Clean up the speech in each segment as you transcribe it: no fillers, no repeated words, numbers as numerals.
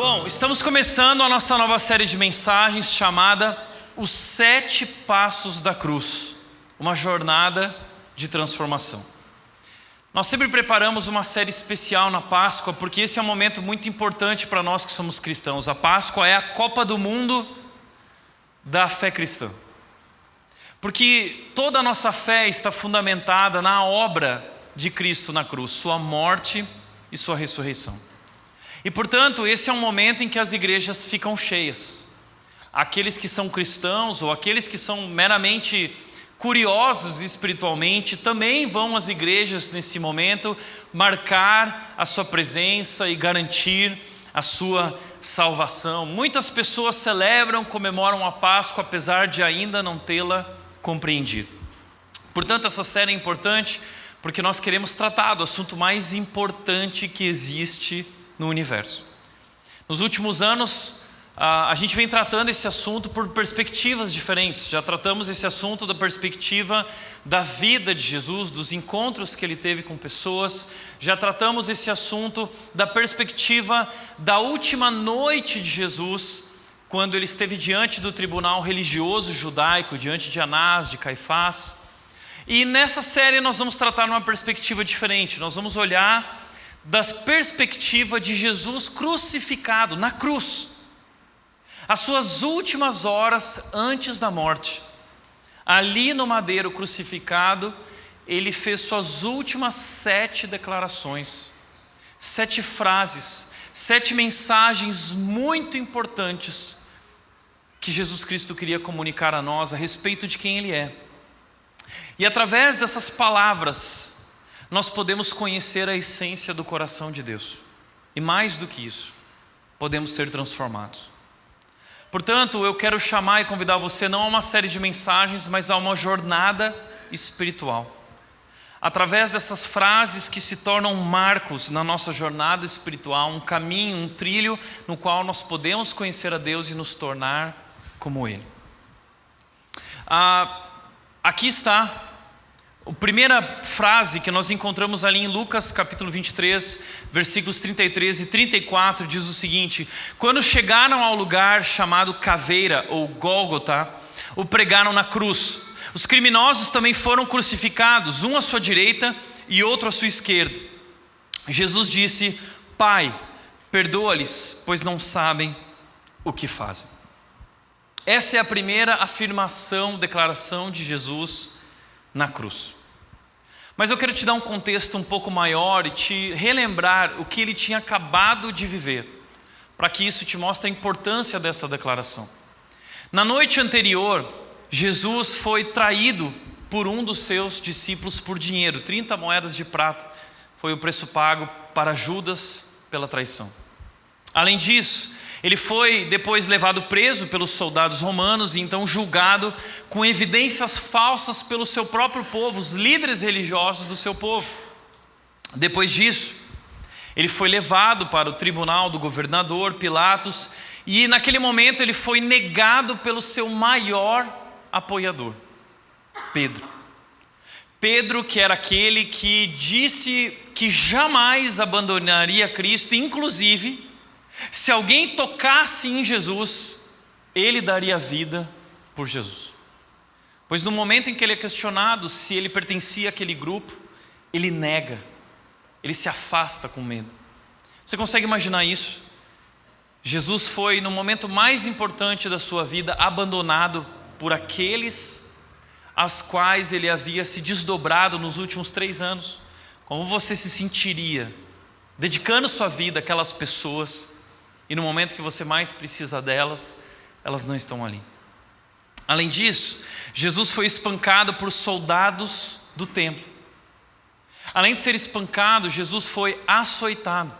Bom, estamos começando a nossa nova série de mensagens chamada Os 7 Passos da Cruz, uma jornada de transformação. Nós sempre preparamos uma série especial na Páscoa, porque esse é um momento muito importante para nós que somos cristãos. A Páscoa é a Copa do Mundo da fé cristã. Porque toda a nossa fé está fundamentada na obra de Cristo na cruz, sua morte e sua ressurreição. E portanto, esse é um momento em que as igrejas ficam cheias. Aqueles que são cristãos ou aqueles que são meramente curiosos espiritualmente também vão às igrejas nesse momento marcar a sua presença e garantir a sua salvação. Muitas pessoas celebram, comemoram a Páscoa apesar de ainda não tê-la compreendido. Portanto, essa série é importante porque nós queremos tratar do assunto mais importante que existe no universo. Nos últimos anos, a gente vem tratando esse assunto por perspectivas diferentes. Já tratamos esse assunto da perspectiva da vida de Jesus, dos encontros que ele teve com pessoas. Já tratamos esse assunto da perspectiva da última noite de Jesus, quando ele esteve diante do tribunal religioso judaico, diante de Anás, de Caifás. E nessa série nós vamos tratar numa perspectiva diferente. Nós vamos olhar da perspectiva de Jesus crucificado na cruz, as suas últimas horas antes da morte. Ali no madeiro crucificado, ele fez suas últimas 7 declarações, 7 frases, 7 mensagens muito importantes que Jesus Cristo queria comunicar a nós a respeito de quem ele é. E através dessas palavras nós podemos conhecer a essência do coração de Deus. E mais do que isso, podemos ser transformados. Portanto, eu quero chamar e convidar você não a uma série de mensagens, mas a uma jornada espiritual. Através dessas frases que se tornam marcos na nossa jornada espiritual, um caminho, um trilho no qual nós podemos conhecer a Deus e nos tornar como Ele. Aqui está a primeira frase que nós encontramos ali em Lucas capítulo 23, versículos 33 e 34, diz o seguinte: quando chegaram ao lugar chamado Caveira ou Gólgota, o pregaram na cruz. Os criminosos também foram crucificados, um à sua direita e outro à sua esquerda. Jesus disse: Pai, perdoa-lhes, pois não sabem o que fazem. Essa é a primeira afirmação, declaração de Jesus na cruz. Mas eu quero te dar um contexto um pouco maior e te relembrar o que ele tinha acabado de viver, para que isso te mostre a importância dessa declaração. Na noite anterior, Jesus foi traído por um dos seus discípulos por dinheiro. 30 moedas de prata foi o preço pago para Judas pela traição. Além disso, ele foi depois levado preso pelos soldados romanos e então julgado com evidências falsas pelo seu próprio povo, os líderes religiosos do seu povo. Depois disso, ele foi levado para o tribunal do governador Pilatos e naquele momento ele foi negado pelo seu maior apoiador, Pedro. Pedro, que era aquele que disse que jamais abandonaria Cristo, inclusive se alguém tocasse em Jesus, ele daria vida por Jesus. Pois no momento em que ele é questionado se ele pertencia àquele grupo, ele nega, ele se afasta com medo. Você consegue imaginar isso? Jesus foi no momento mais importante da sua vida abandonado por aqueles aos quais ele havia se desdobrado nos últimos 3 anos. Como você se sentiria dedicando sua vida àquelas pessoas e no momento que você mais precisa delas, elas não estão ali? Além disso, Jesus foi espancado por soldados do templo. Além de ser espancado, Jesus foi açoitado.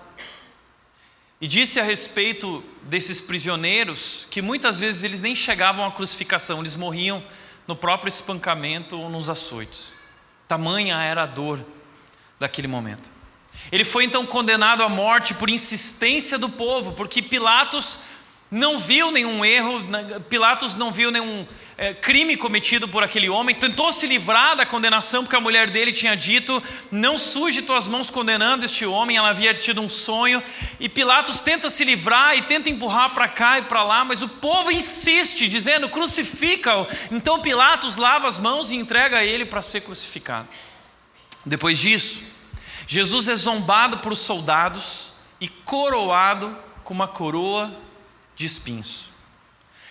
E disse a respeito desses prisioneiros que muitas vezes eles nem chegavam à crucificação, eles morriam no próprio espancamento ou nos açoites. Tamanha era a dor daquele momento. Ele foi então condenado à morte por insistência do povo, porque Pilatos não viu nenhum erro, Pilatos não viu nenhum crime cometido por aquele homem, tentou se livrar da condenação, porque a mulher dele tinha dito: não suje tuas mãos condenando este homem. Ela havia tido um sonho, e Pilatos tenta se livrar e tenta empurrar para cá e para lá, mas o povo insiste, dizendo: crucifica-o. Então Pilatos lava as mãos e entrega ele para ser crucificado. Depois disso, Jesus é zombado por soldados e coroado com uma coroa de espinhos.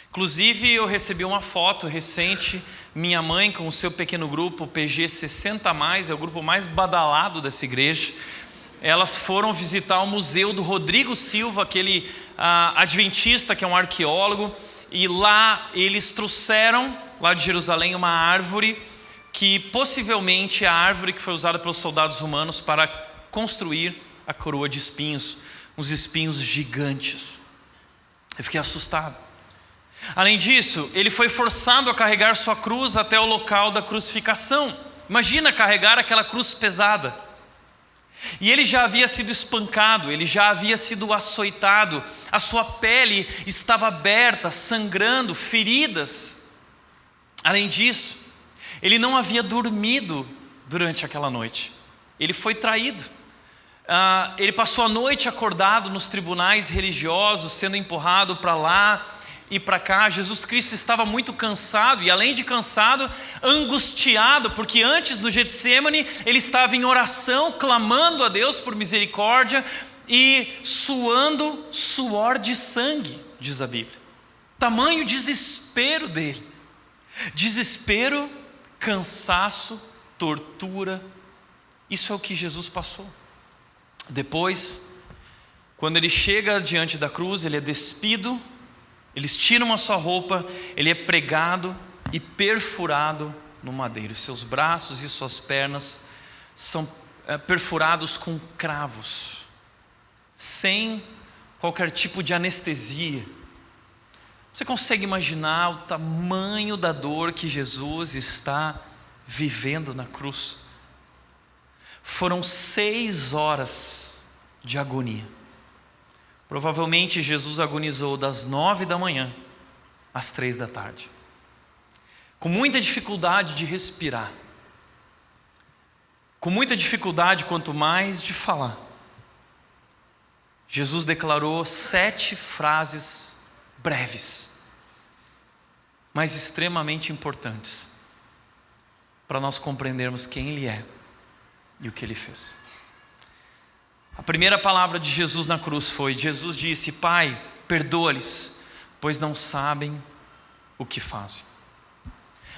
Inclusive, eu recebi uma foto recente, minha mãe com o seu pequeno grupo, PG 60+, é o grupo mais badalado dessa igreja. Elas foram visitar o museu do Rodrigo Silva, aquele adventista que é um arqueólogo, e lá eles trouxeram, lá de Jerusalém, uma árvore que possivelmente é a árvore que foi usada pelos soldados romanos para construir a coroa de espinhos, uns espinhos gigantes. Eu fiquei assustado. Além disso, ele foi forçado a carregar sua cruz até o local da crucificação. Imagina carregar aquela cruz pesada. E ele já havia sido espancado, ele já havia sido açoitado, a sua pele estava aberta, sangrando, feridas. Além disso, ele não havia dormido durante aquela noite. Ele foi traído. Ele passou a noite acordado nos tribunais religiosos, sendo empurrado para lá e para cá. Jesus Cristo estava muito cansado, e além de cansado, angustiado, porque antes do Getsêmani ele estava em oração, clamando a Deus por misericórdia e suando suor de sangue, diz a Bíblia. Tamanho desespero dele. Desespero, cansaço, tortura. Isso é o que Jesus passou. Depois, quando ele chega diante da cruz, ele é despido, eles tiram a sua roupa, ele é pregado e perfurado no madeiro. Seus braços e suas pernas são perfurados com cravos, sem qualquer tipo de anestesia. Você consegue imaginar o tamanho da dor que Jesus está vivendo na cruz? Foram 6 horas de agonia. Provavelmente Jesus agonizou das 9 da manhã às 3 da tarde, com muita dificuldade de respirar, com muita dificuldade, quanto mais, de falar. Jesus declarou 7 frases breves, mas extremamente importantes, para nós compreendermos quem Ele é e o que Ele fez. A primeira palavra de Jesus na cruz foi: Jesus disse: Pai, perdoa-lhes, pois não sabem o que fazem.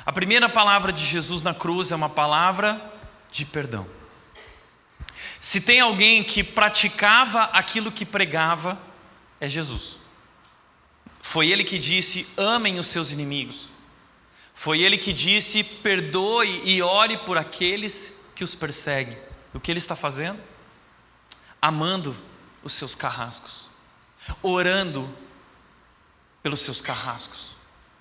A primeira palavra de Jesus na cruz é uma palavra de perdão. Se tem alguém que praticava aquilo que pregava, é Jesus. Foi Ele que disse: amem os seus inimigos. Foi Ele que disse: perdoe e ore por aqueles que os perseguem. O que Ele está fazendo? Amando os seus carrascos, orando pelos seus carrascos.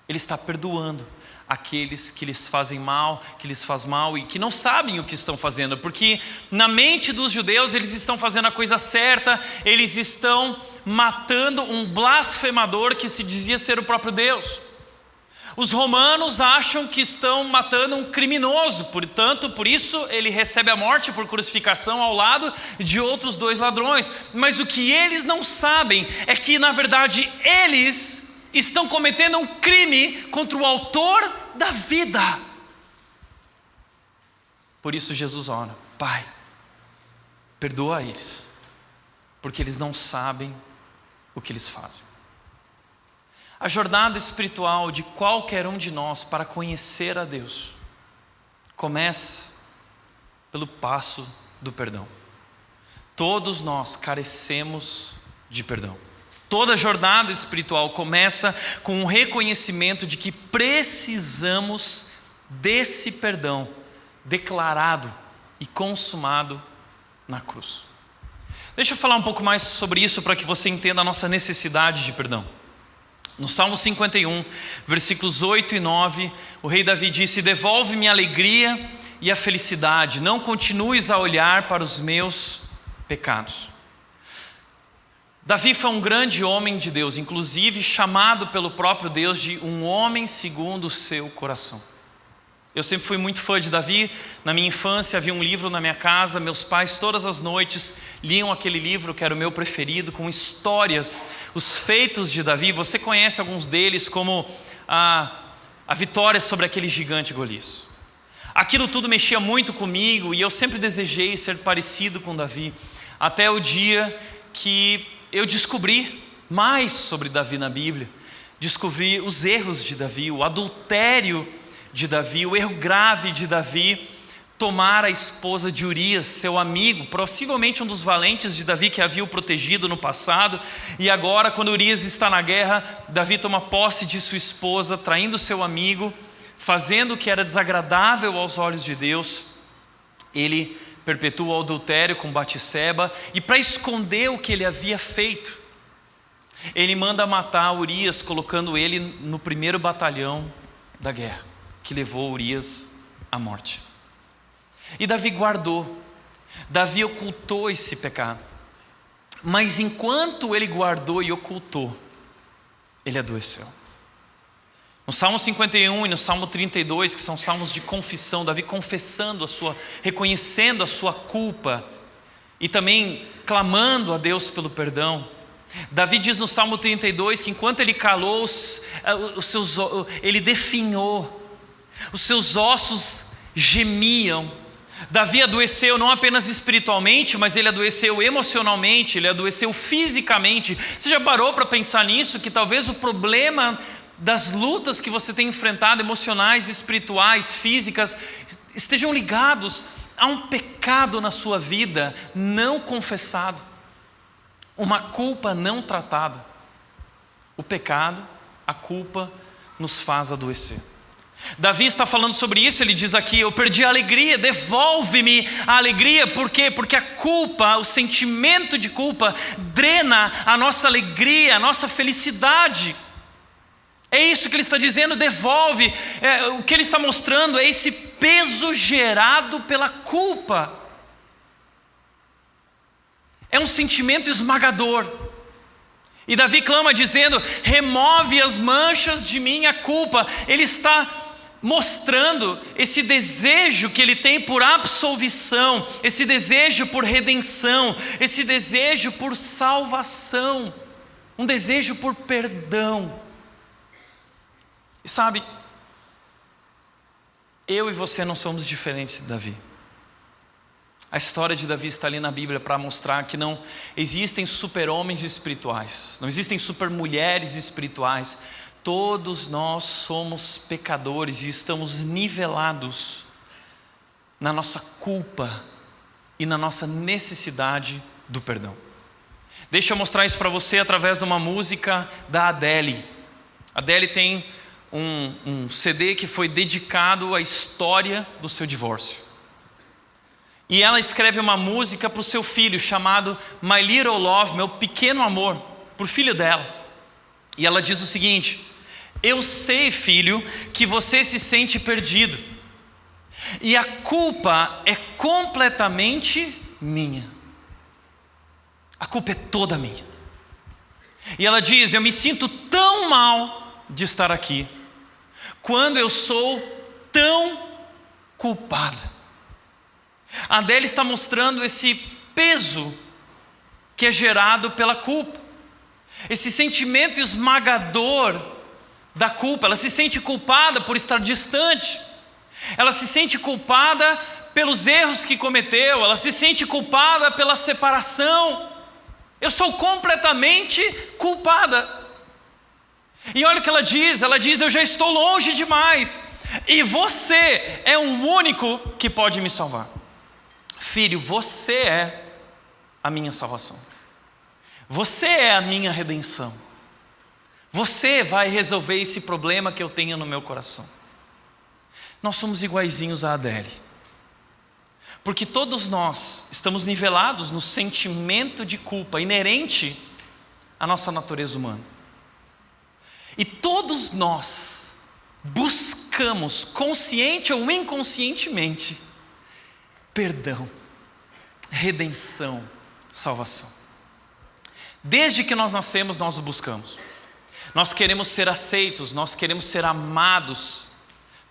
Ele está perdoando aqueles que lhes fazem mal, que lhes faz mal e que não sabem o que estão fazendo, porque na mente dos judeus eles estão fazendo a coisa certa, eles estão matando um blasfemador que se dizia ser o próprio Deus. Os romanos acham que estão matando um criminoso, portanto, por isso ele recebe a morte por crucificação ao lado de outros 2 ladrões. Mas o que eles não sabem é que, na verdade, eles estão cometendo um crime contra o autor da vida. Por isso Jesus ora: Pai, perdoa eles, porque eles não sabem o que eles fazem. A jornada espiritual de qualquer um de nós para conhecer a Deus começa pelo passo do perdão. Todos nós carecemos de perdão. Toda jornada espiritual começa com um reconhecimento de que precisamos desse perdão declarado e consumado na cruz. Deixa eu falar um pouco mais sobre isso para que você entenda a nossa necessidade de perdão. No Salmo 51, versículos 8 e 9, o rei Davi disse: devolve-me a alegria e a felicidade, não continues a olhar para os meus pecados. Davi foi um grande homem de Deus, inclusive chamado pelo próprio Deus de um homem segundo o seu coração. Eu sempre fui muito fã de Davi. Na minha infância havia um livro na minha casa, meus pais todas as noites liam aquele livro que era o meu preferido, com histórias, os feitos de Davi. Você conhece alguns deles, como a vitória sobre aquele gigante Golias. Aquilo tudo mexia muito comigo e eu sempre desejei ser parecido com Davi, até o dia que eu descobri mais sobre Davi na Bíblia. Descobri os erros de Davi, o adultério de Davi, o erro grave de Davi, tomar a esposa de Urias, seu amigo, possivelmente um dos valentes de Davi que havia o protegido no passado. E agora, quando Urias está na guerra, Davi toma posse de sua esposa, traindo seu amigo, fazendo o que era desagradável aos olhos de Deus. Ele perpetua o adultério com Batseba, e para esconder o que ele havia feito, ele manda matar Urias, colocando ele no primeiro batalhão da guerra, que levou Urias à morte. E Davi guardou, Davi ocultou esse pecado. Mas enquanto ele guardou e ocultou, ele adoeceu. No Salmo 51 e no Salmo 32, que são salmos de confissão, Davi confessando reconhecendo a sua culpa e também clamando a Deus pelo perdão. Davi diz no Salmo 32 que enquanto ele calou, ele definhou, os seus ossos gemiam. Davi adoeceu não apenas espiritualmente, mas ele adoeceu emocionalmente, ele adoeceu fisicamente. Você já parou para pensar nisso? Que talvez o problema das lutas que você tem enfrentado, emocionais, espirituais, físicas, estejam ligados a um pecado na sua vida não confessado, uma culpa não tratada. O pecado, a culpa, nos faz adoecer. Davi está falando sobre isso. Ele diz aqui: eu perdi a alegria, devolve-me a alegria. Por quê? Porque a culpa, o sentimento de culpa drena a nossa alegria, a nossa felicidade. É isso que ele está dizendo, devolve. O que ele está mostrando é esse peso gerado pela culpa. É um sentimento esmagador. E Davi clama dizendo: remove as manchas de minha culpa. Ele está mostrando esse desejo que ele tem por absolvição, esse desejo por redenção, esse desejo por salvação, um desejo por perdão. E sabe, eu e você não somos diferentes de Davi. A história de Davi está ali na Bíblia para mostrar que não existem super-homens espirituais, não existem super-mulheres espirituais. Todos nós somos pecadores e estamos nivelados na nossa culpa e na nossa necessidade do perdão. Deixa eu mostrar isso para você através de uma música da Adele. A Adele tem um CD que foi dedicado à história do seu divórcio. E ela escreve uma música para o seu filho chamado My Little Love, meu pequeno amor, por filho dela. E ela diz o seguinte: eu sei, filho, que você se sente perdido, e a culpa é completamente minha. A culpa é toda minha. E ela diz: eu me sinto tão mal de estar aqui, quando eu sou tão culpada. A Adele está mostrando esse peso que é gerado pela culpa, esse sentimento esmagador da culpa. Ela se sente culpada por estar distante, ela se sente culpada pelos erros que cometeu, ela se sente culpada pela separação. Eu sou completamente culpada. E olha o que ela diz: eu já estou longe demais, e você é o único que pode me salvar. Filho, você é a minha salvação, você é a minha redenção, você vai resolver esse problema que eu tenho no meu coração. Nós somos iguaizinhos a Adele, porque todos nós estamos nivelados no sentimento de culpa inerente à nossa natureza humana. E todos nós buscamos, consciente ou inconscientemente, perdão, redenção, salvação. Desde que nós nascemos, nós o buscamos. Nós queremos ser aceitos, nós queremos ser amados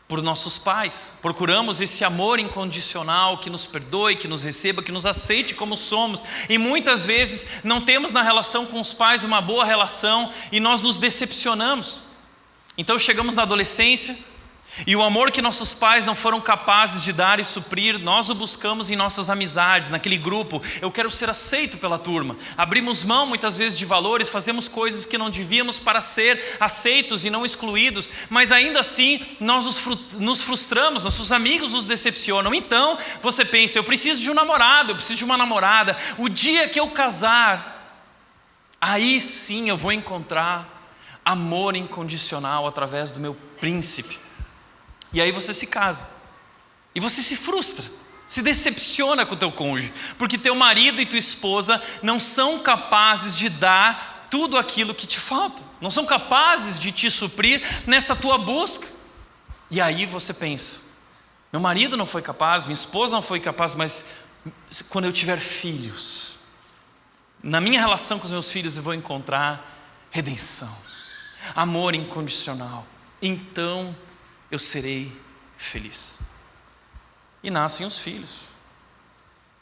por nossos pais. Procuramos esse amor incondicional que nos perdoe, que nos receba, que nos aceite como somos. E muitas vezes não temos na relação com os pais uma boa relação e nós nos decepcionamos. Então chegamos na adolescência e o amor que nossos pais não foram capazes de dar e suprir, nós o buscamos em nossas amizades, naquele grupo. Eu quero ser aceito pela turma. Abrimos mão muitas vezes de valores, fazemos coisas que não devíamos para ser aceitos e não excluídos, mas ainda assim nós nos frustramos, nossos amigos nos decepcionam. Então você pensa, eu preciso de um namorado, eu preciso de uma namorada. O dia que eu casar, aí sim eu vou encontrar amor incondicional através do meu príncipe. E aí você se casa, e você se frustra, se decepciona com o teu cônjuge, porque teu marido e tua esposa não são capazes de dar tudo aquilo que te falta, não são capazes de te suprir nessa tua busca. E aí você pensa, meu marido não foi capaz, minha esposa não foi capaz, mas quando eu tiver filhos, na minha relação com os meus filhos eu vou encontrar redenção, amor incondicional, então eu serei feliz. E nascem os filhos.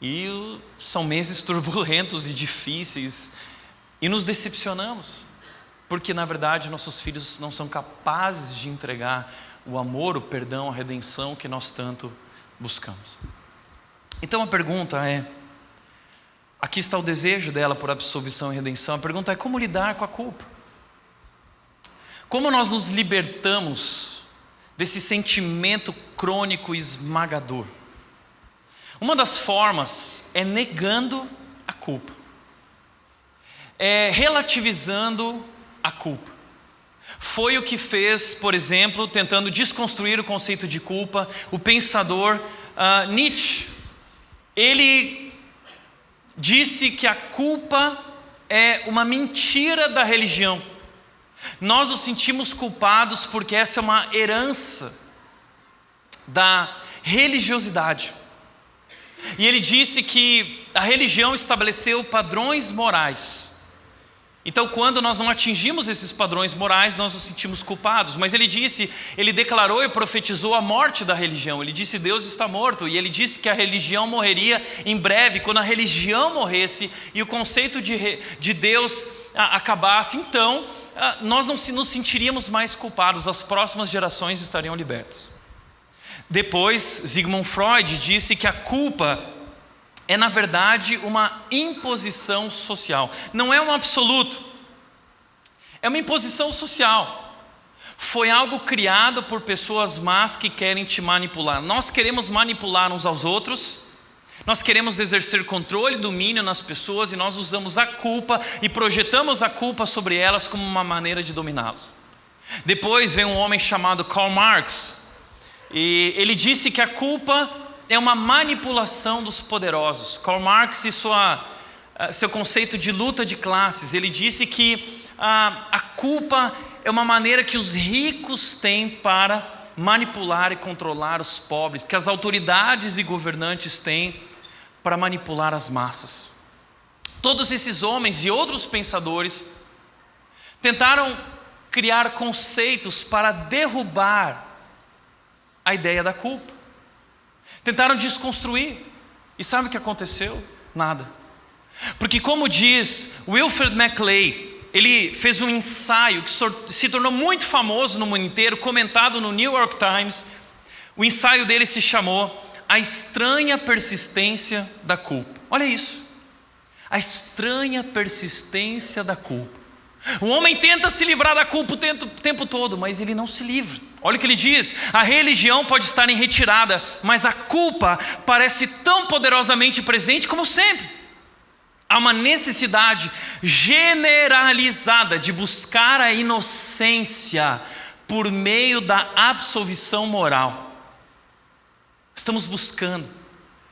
E são meses turbulentos e difíceis. E nos decepcionamos. Porque na verdade nossos filhos não são capazes de entregar o amor, o perdão, a redenção que nós tanto buscamos. Então a pergunta é, aqui está o desejo dela por absolvição e redenção. A pergunta é como lidar com a culpa? Como nós nos libertamos desse sentimento crônico e esmagador? Uma das formas é negando a culpa, é relativizando a culpa. Foi o que fez, por exemplo, tentando desconstruir o conceito de culpa, o pensador Nietzsche. Ele disse que a culpa é uma mentira da religião. Nós nos sentimos culpados porque essa é uma herança da religiosidade. E ele disse que a religião estabeleceu padrões morais. Então quando nós não atingimos esses padrões morais, nós nos sentimos culpados. Mas ele declarou e profetizou a morte da religião. Ele disse, Deus está morto. E ele disse que a religião morreria em breve. Quando a religião morresse e o conceito de Deus acabasse, então nós não nos sentiríamos mais culpados, as próximas gerações estariam libertas. Depois, Sigmund Freud disse que a culpa é na verdade uma imposição social, não é um absoluto, é uma imposição social. Foi algo criado por pessoas más que querem te manipular. Nós queremos manipular uns aos outros, nós queremos exercer controle e domínio nas pessoas e nós usamos a culpa e projetamos a culpa sobre elas como uma maneira de dominá-las. Depois vem um homem chamado Karl Marx e ele disse que a culpa é uma manipulação dos poderosos. Karl Marx e seu conceito de luta de classes, ele disse que a culpa é uma maneira que os ricos têm para manipular e controlar os pobres, que as autoridades e governantes têm para manipular as massas. Todos esses homens e outros pensadores tentaram criar conceitos para derrubar a ideia da culpa. Tentaram desconstruir. E sabe o que aconteceu? Nada. Porque como diz Wilfred McClay, ele fez um ensaio que se tornou muito famoso no mundo inteiro, comentado no New York Times. O ensaio dele se chamou A Estranha Persistência da Culpa. Olha isso. A estranha persistência da culpa. O homem tenta se livrar da culpa o tempo todo, mas ele não se livra. Olha o que ele diz: a religião pode estar em retirada, mas a culpa parece tão poderosamente presente como sempre. Há uma necessidade generalizada de buscar a inocência por meio da absolvição moral. Estamos buscando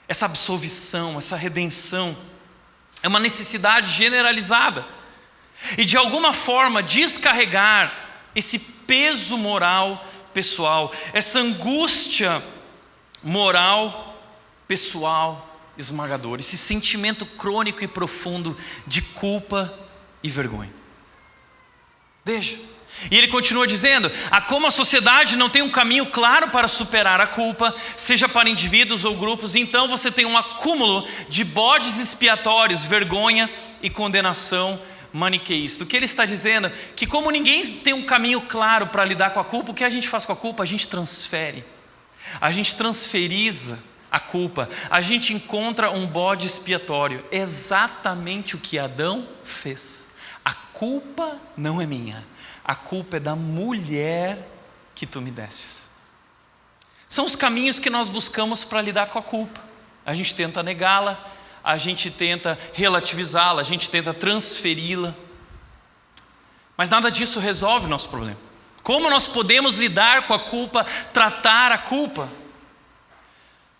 essa absolvição, essa redenção. É uma necessidade generalizada. E de alguma forma descarregar esse peso moral pessoal, essa angústia moral pessoal esmagadora, esse sentimento crônico e profundo de culpa e vergonha. Veja. E ele continua dizendo: como a sociedade não tem um caminho claro para superar a culpa, seja para indivíduos ou grupos, então você tem um acúmulo de bodes expiatórios, vergonha e condenação maniqueísta. O que ele está dizendo? Que como ninguém tem um caminho claro para lidar com a culpa, o que a gente faz com a culpa? A gente transfere, a gente transferiza a culpa, a gente encontra um bode expiatório. Exatamente o que Adão fez. A culpa não é minha, a culpa é da mulher que tu me destes. São os caminhos que nós buscamos para lidar com a culpa. A gente tenta negá-la, a gente tenta relativizá-la, a gente tenta transferi-la. Mas nada disso resolve o nosso problema. Como nós podemos lidar com a culpa, tratar a culpa?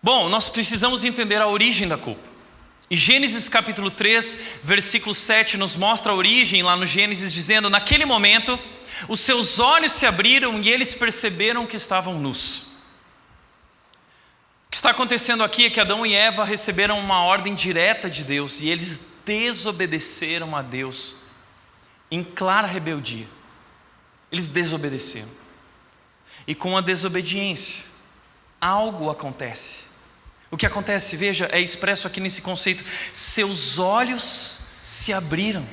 Bom, nós precisamos entender a origem da culpa. E Gênesis capítulo 3, versículo 7 nos mostra a origem lá no Gênesis, dizendo: naquele momento os seus olhos se abriram e eles perceberam que estavam nus. O que está acontecendo aqui é que Adão e Eva receberam uma ordem direta de Deus e eles desobedeceram a Deus em clara rebeldia. Eles desobedeceram. E com a desobediência, algo acontece. O que acontece, veja, é expresso aqui nesse conceito: seus olhos se abriram.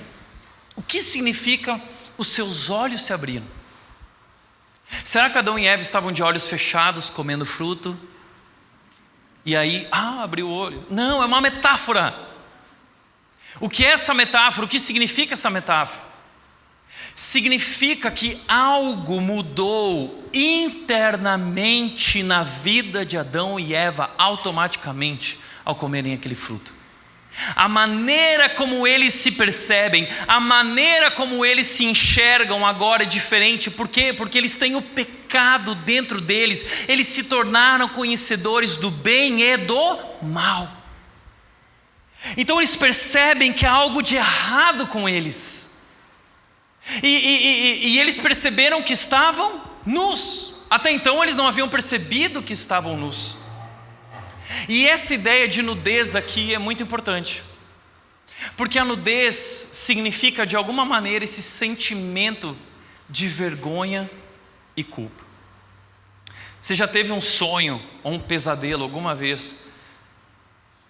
O que significa os seus olhos se abriram? Será que Adão e Eva estavam de olhos fechados comendo fruto? E aí, abriu o olho? Não, é uma metáfora. O que é essa metáfora? O que significa essa metáfora? Significa que algo mudou internamente na vida de Adão e Eva automaticamente ao comerem aquele fruto. A maneira como eles se percebem, a maneira como eles se enxergam agora é diferente. Por quê? Porque eles têm o pecado dentro deles. Eles se tornaram conhecedores do bem e do mal. Então eles percebem que há algo de errado com eles. E eles perceberam que estavam nus. Até então eles não haviam percebido que estavam nus. E essa ideia de nudez aqui é muito importante, porque a nudez significa de alguma maneira esse sentimento de vergonha e culpa. Você já teve um sonho ou um pesadelo alguma vez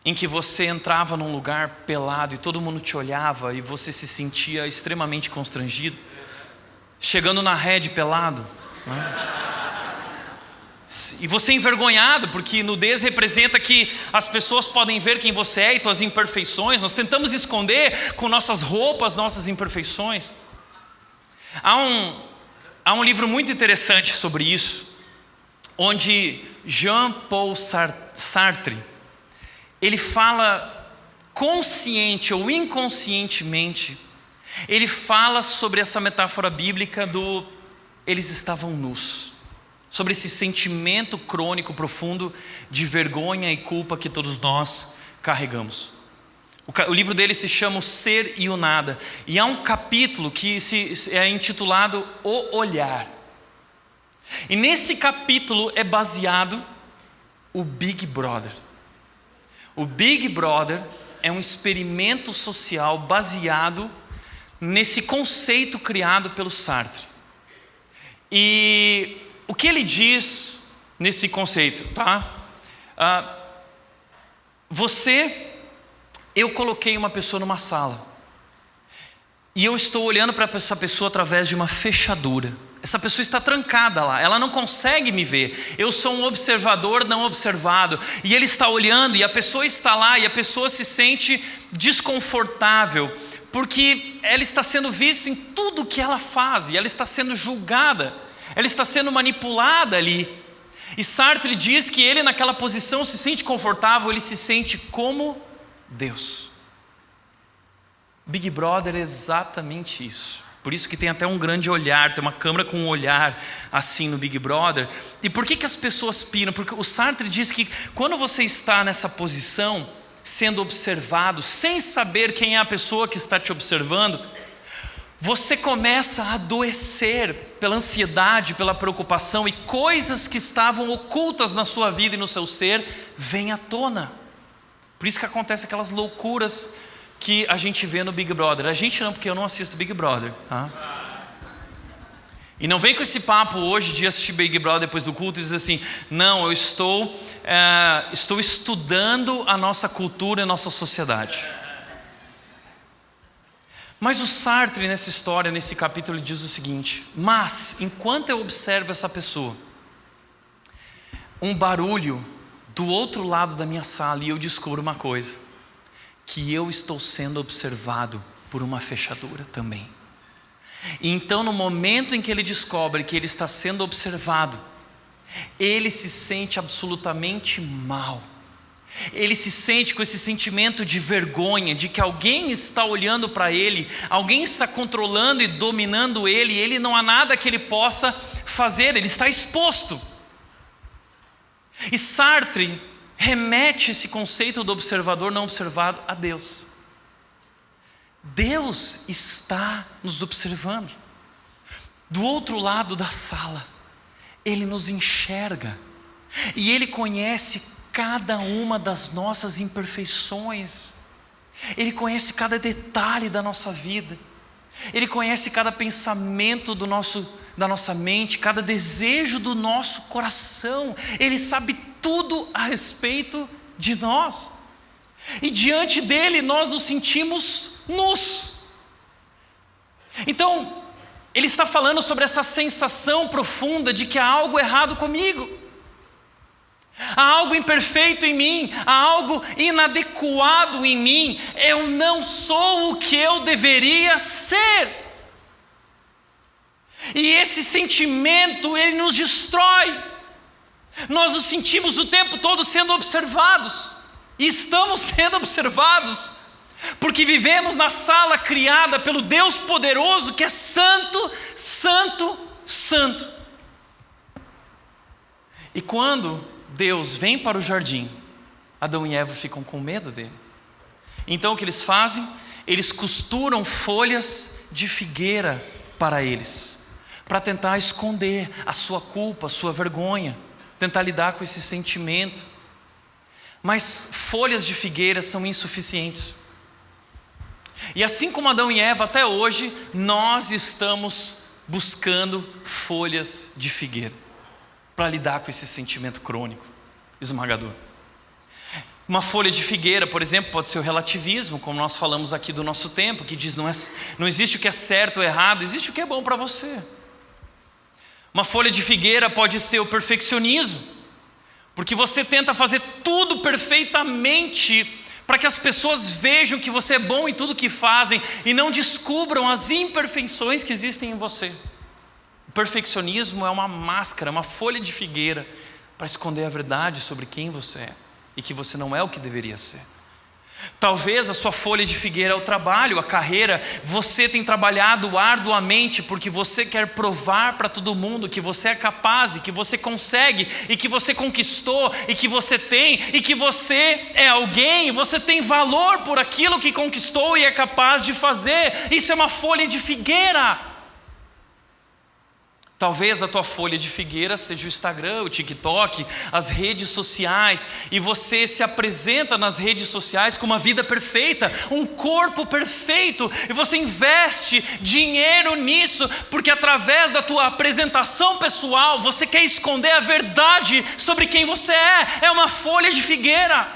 em que você entrava num lugar pelado e todo mundo te olhava e você se sentia extremamente constrangido, chegando na rede pelado, né? E você é envergonhado, porque nudez representa que as pessoas podem ver quem você é e tuas imperfeições. Nós tentamos esconder com nossas roupas nossas imperfeições. Há um livro muito interessante sobre isso, onde Jean-Paul Sartre, ele fala consciente ou inconscientemente, ele fala sobre essa metáfora bíblica do eles estavam nus, sobre esse sentimento crônico profundo de vergonha e culpa que todos nós carregamos. O livro dele se chama O Ser e o Nada, e há um capítulo que é intitulado O Olhar. E nesse capítulo é baseado o Big Brother. O Big Brother é um experimento social baseado nesse conceito criado pelo Sartre. E o que ele diz nesse conceito, tá? Eu coloquei uma pessoa numa sala e eu estou olhando para essa pessoa através de uma fechadura. Essa pessoa está trancada lá, ela não consegue me ver. Eu sou um observador não observado e ele está olhando e a pessoa está lá e a pessoa se sente desconfortável porque ela está sendo vista em tudo que ela faz e ela está sendo julgada. Ela está sendo manipulada ali. E Sartre diz que ele naquela posição se sente confortável, ele se sente como Deus. Big Brother é exatamente isso. Por isso que tem até um grande olhar, tem uma câmera com um olhar assim no Big Brother. E por que as pessoas piram? Porque o Sartre diz que quando você está nessa posição, sendo observado, sem saber quem é a pessoa que está te observando, você começa a adoecer pela ansiedade, pela preocupação, e coisas que estavam ocultas na sua vida e no seu ser vêm à tona. Por isso que acontecem aquelas loucuras que a gente vê no Big Brother. A gente não, porque eu não assisto Big Brother, tá? E não vem com esse papo hoje de assistir Big Brother depois do culto e dizer assim, não, eu estou estudando a nossa cultura e a nossa sociedade. Mas o Sartre nessa história, nesse capítulo, ele diz o seguinte: mas enquanto eu observo essa pessoa, um barulho do outro lado da minha sala, e eu descubro uma coisa, que eu estou sendo observado por uma fechadura também. E então no momento em que ele descobre que ele está sendo observado, ele se sente absolutamente mal. Ele se sente com esse sentimento de vergonha, de que alguém está olhando para ele, alguém está controlando e dominando ele, e ele não há nada que ele possa fazer, ele está exposto. E Sartre remete esse conceito do observador não observado a Deus. Deus está nos observando. Do outro lado da sala, Ele nos enxerga, e Ele conhece cada uma das nossas imperfeições. Ele conhece cada detalhe da nossa vida. Ele conhece cada pensamento da nossa mente, cada desejo do nosso coração. Ele sabe tudo a respeito de nós. E diante dele nós nos sentimos nus. Então, ele está falando sobre essa sensação profunda de que há algo errado comigo. Há algo imperfeito em mim, há algo inadequado em mim. Eu não sou o que eu deveria ser. E esse sentimento, ele nos destrói. Nós nos sentimos o tempo todo sendo observados. E estamos sendo observados, porque vivemos na sala criada pelo Deus poderoso, que é santo, santo, santo. E quando Deus vem para o jardim, Adão e Eva ficam com medo dele. Então o que eles fazem? Eles costuram folhas de figueira para eles, para tentar esconder a sua culpa, a sua vergonha, tentar lidar com esse sentimento. Mas folhas de figueira são insuficientes. E assim como Adão e Eva, até hoje, nós estamos buscando folhas de figueira para lidar com esse sentimento crônico, esmagador. Uma folha de figueira, por exemplo, pode ser o relativismo, como nós falamos aqui do nosso tempo, que diz não existe o que é certo ou errado, existe o que é bom para você. Uma folha de figueira pode ser o perfeccionismo, porque você tenta fazer tudo perfeitamente para que as pessoas vejam que você é bom em tudo que fazem e não descubram as imperfeições que existem em você. O perfeccionismo é uma máscara, uma folha de figueira para esconder a verdade sobre quem você é e que você não é o que deveria ser. Talvez a sua folha de figueira é o trabalho, a carreira. Você tem trabalhado arduamente porque você quer provar para todo mundo que você é capaz e que você consegue e que você conquistou e que você tem e que você é alguém, você tem valor por aquilo que conquistou e é capaz de fazer. Isso é uma folha de figueira. Talvez a tua folha de figueira seja o Instagram, o TikTok, as redes sociais, e você se apresenta nas redes sociais com uma vida perfeita, um corpo perfeito, e você investe dinheiro nisso, porque através da tua apresentação pessoal, você quer esconder a verdade sobre quem você é uma folha de figueira.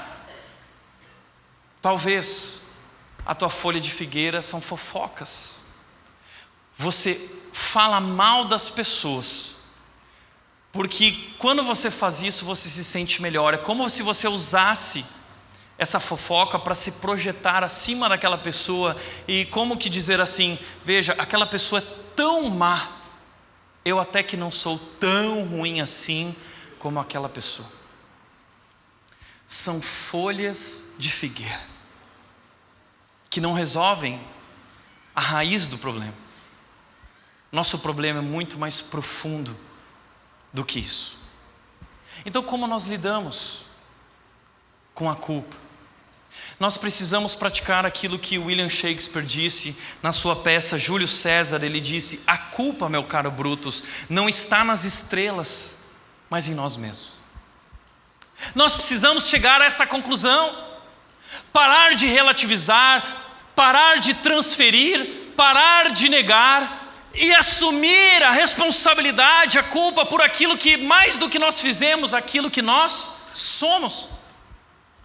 Talvez a tua folha de figueira são fofocas. Você fala mal das pessoas, porque quando você faz isso, você se sente melhor. É como se você usasse essa fofoca para se projetar acima daquela pessoa, e como que dizer assim: veja, aquela pessoa é tão má, eu até que não sou tão ruim assim como aquela pessoa. São folhas de figueira que não resolvem a raiz do problema. Nosso problema é muito mais profundo do que isso. Então, como nós lidamos com a culpa? Nós precisamos praticar aquilo que William Shakespeare disse na sua peça Júlio César. Ele disse: a culpa, meu caro Brutus, não está nas estrelas, mas em nós mesmos. Nós precisamos chegar a essa conclusão, parar de relativizar, parar de transferir, parar de negar e assumir a responsabilidade, a culpa por aquilo que, mais do que nós fizemos, aquilo que nós somos.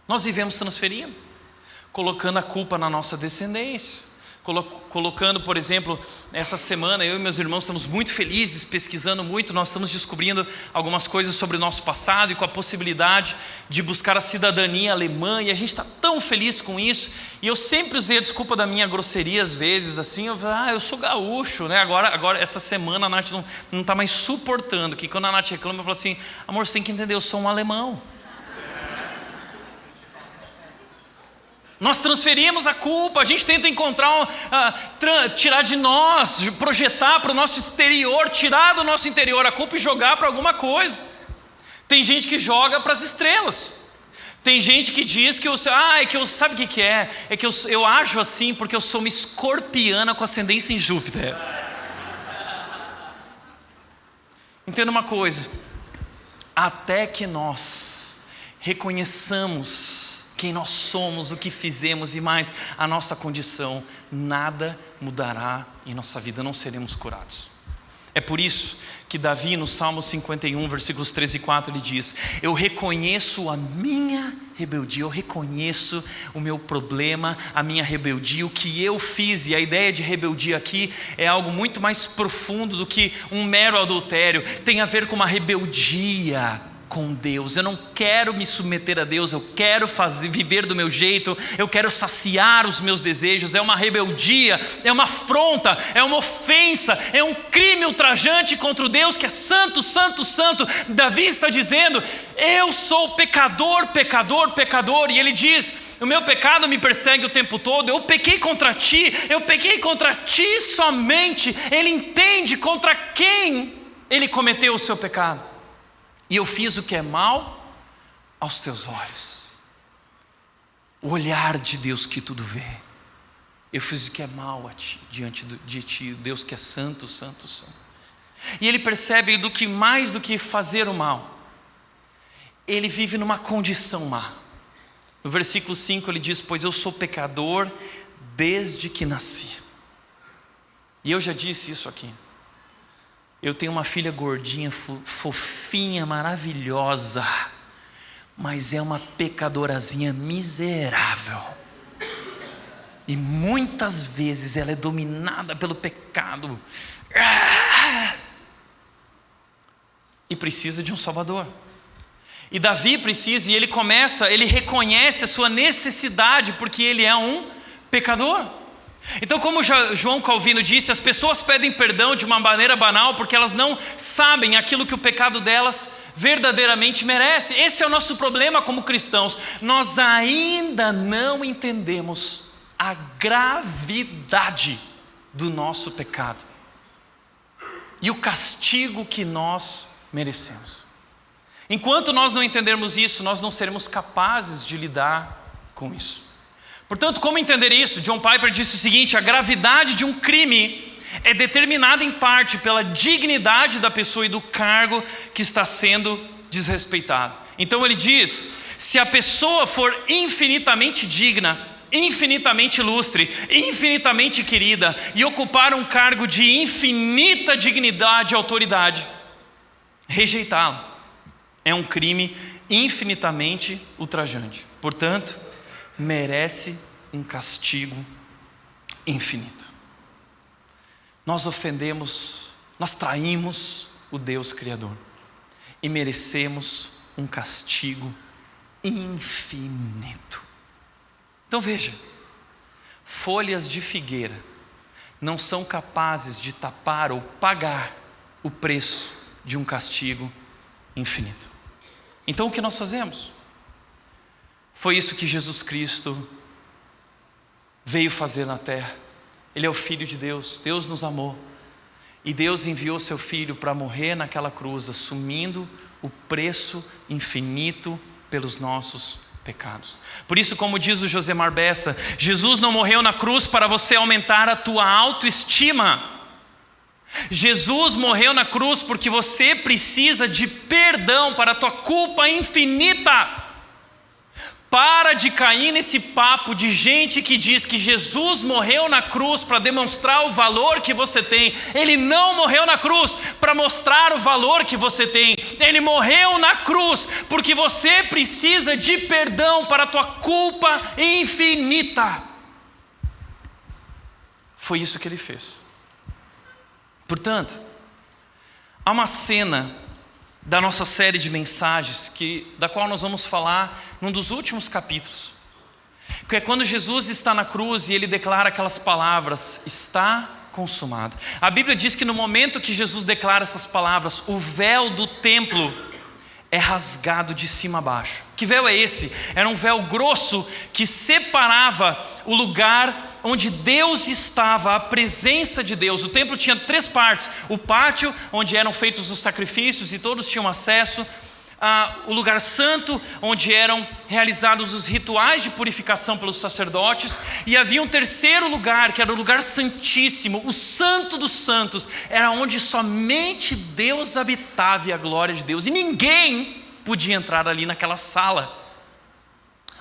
Nós vivemos transferindo, colocando a culpa na nossa descendência. Colocando, por exemplo, essa semana eu e meus irmãos estamos muito felizes, pesquisando muito, nós estamos descobrindo algumas coisas sobre o nosso passado e com a possibilidade de buscar a cidadania alemã, e a gente está tão feliz com isso. E eu sempre usei a desculpa da minha grosseria às vezes, assim, eu sou gaúcho, né? Agora essa semana a Nath não está mais suportando, que quando a Nath reclama, eu falo assim: amor, você tem que entender, eu sou um alemão. Nós transferimos a culpa, a gente tenta encontrar, tirar de nós, projetar para o nosso exterior, tirar do nosso interior a culpa e jogar para alguma coisa. Tem gente que joga para as estrelas. Tem gente que diz que sabe o que é? É que eu ajo assim porque eu sou uma escorpiana com ascendência em Júpiter. Entenda uma coisa: até que nós reconheçamos quem nós somos, o que fizemos e mais a nossa condição, nada mudará em nossa vida, não seremos curados. É por isso que Davi, no Salmo 51, versículos 13 e 4, ele diz: eu reconheço a minha rebeldia, eu reconheço o meu problema, a minha rebeldia, o que eu fiz. E a ideia de rebeldia aqui é algo muito mais profundo do que um mero adultério, tem a ver com uma rebeldia com Deus. Eu não quero me submeter a Deus, eu quero viver do meu jeito, eu quero saciar os meus desejos. É uma rebeldia, é uma afronta, é uma ofensa, é um crime ultrajante contra o Deus que é santo, santo, santo. Davi está dizendo: eu sou pecador, pecador, pecador. E ele diz: o meu pecado me persegue o tempo todo, eu pequei contra ti somente. Ele entende contra quem ele cometeu o seu pecado. E eu fiz o que é mal aos teus olhos. O olhar de Deus que tudo vê. Eu fiz o que é mal a ti, diante de ti, Deus que é santo, santo, santo. E ele percebe que mais do que fazer o mal, ele vive numa condição má. No versículo 5 ele diz: pois eu sou pecador desde que nasci. E eu já disse isso aqui. Eu tenho uma filha gordinha, fofinha, maravilhosa, mas é uma pecadorazinha miserável. E muitas vezes ela é dominada pelo pecado. E precisa de um Salvador. E Davi precisa, e ele reconhece a sua necessidade, porque ele é um pecador. Então, como João Calvino disse, as pessoas pedem perdão de uma maneira banal porque elas não sabem aquilo que o pecado delas verdadeiramente merece. Esse é o nosso problema como cristãos. Nós ainda não entendemos a gravidade do nosso pecado e o castigo que nós merecemos. Enquanto nós não entendermos isso, nós não seremos capazes de lidar com isso. Portanto, como entender isso? John Piper disse o seguinte: a gravidade de um crime é determinada em parte pela dignidade da pessoa e do cargo que está sendo desrespeitado. Então ele diz: se a pessoa for infinitamente digna, infinitamente ilustre, infinitamente querida e ocupar um cargo de infinita dignidade e autoridade, rejeitá-lo é um crime infinitamente ultrajante. Portanto, merece um castigo infinito. Nós ofendemos, nós traímos o Deus Criador e merecemos um castigo infinito. Então veja, folhas de figueira não são capazes de tapar ou pagar o preço de um castigo infinito. Então o que nós fazemos? Foi isso que Jesus Cristo veio fazer na terra. Ele é o Filho de Deus, Deus nos amou. E Deus enviou seu Filho para morrer naquela cruz, assumindo o preço infinito pelos nossos pecados. Por isso, como diz o Josemar Bessa, Jesus não morreu na cruz para você aumentar a tua autoestima. Jesus morreu na cruz porque você precisa de perdão para a tua culpa infinita. Para de cair nesse papo de gente que diz que Jesus morreu na cruz para demonstrar o valor que você tem. Ele não morreu na cruz para mostrar o valor que você tem. Ele morreu na cruz porque você precisa de perdão para a tua culpa infinita. Foi isso que ele fez. Portanto, há uma cena da nossa série de mensagens, da qual nós vamos falar num dos últimos capítulos, que é quando Jesus está na cruz e ele declara aquelas palavras: está consumado. A Bíblia diz que no momento que Jesus declara essas palavras, o véu do templo é rasgado de cima a baixo. Que véu é esse? Era um véu grosso que separava o lugar onde Deus estava, a presença de Deus. O templo tinha 3 partes: o pátio, onde eram feitos os sacrifícios e todos tinham acesso; o lugar santo, onde eram realizados os rituais de purificação pelos sacerdotes; e havia um terceiro lugar, que era o lugar santíssimo, o santo dos santos. Era onde somente Deus habitava e a glória de Deus, e ninguém podia entrar ali naquela sala.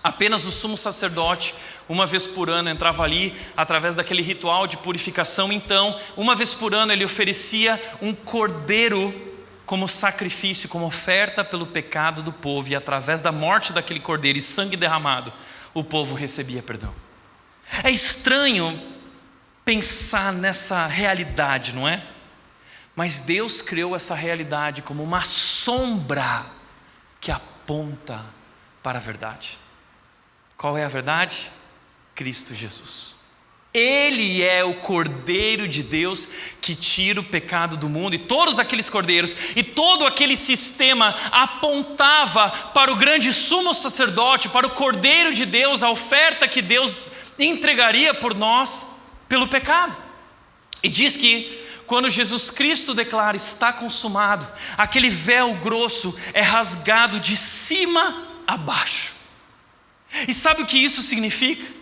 Apenas o sumo sacerdote, uma vez por ano, entrava ali através daquele ritual de purificação. Então, uma vez por ano, ele oferecia um cordeiro como sacrifício, como oferta pelo pecado do povo, e através da morte daquele cordeiro e sangue derramado, o povo recebia perdão. É estranho pensar nessa realidade, não é? Mas Deus criou essa realidade como uma sombra que aponta para a verdade. Qual é a verdade? Cristo Jesus. Ele é o Cordeiro de Deus que tira o pecado do mundo. E todos aqueles cordeiros e todo aquele sistema apontava para o grande sumo sacerdote, para o Cordeiro de Deus, a oferta que Deus entregaria por nós pelo pecado. E diz que quando Jesus Cristo declara está consumado, aquele véu grosso é rasgado de cima a baixo. E sabe o que isso significa?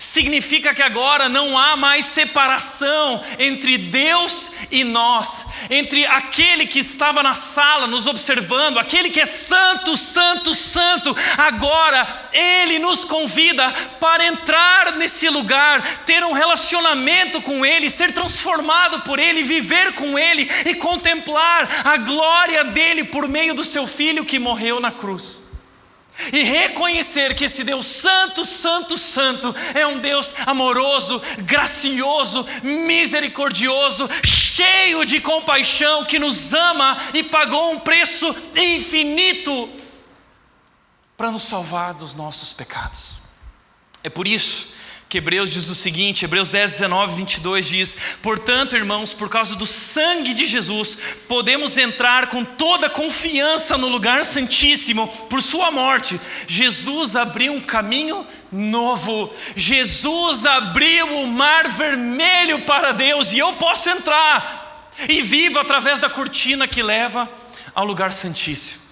Significa que agora não há mais separação entre Deus e nós, entre aquele que estava na sala nos observando, aquele que é santo, santo, santo. Agora Ele nos convida para entrar nesse lugar, ter um relacionamento com Ele, ser transformado por Ele, viver com Ele e contemplar a glória dEle por meio do Seu Filho que morreu na cruz. E reconhecer que esse Deus santo, santo, santo é um Deus amoroso, gracioso, misericordioso, cheio de compaixão, que nos ama e pagou um preço infinito para nos salvar dos nossos pecados. É por isso que Hebreus diz o seguinte, Hebreus 10, 19, 22 diz: portanto, irmãos, por causa do sangue de Jesus, podemos entrar com toda confiança no lugar santíssimo por sua morte. Jesus abriu um caminho novo. Jesus abriu o mar vermelho para Deus, e eu posso entrar e vivo através da cortina que leva ao lugar santíssimo.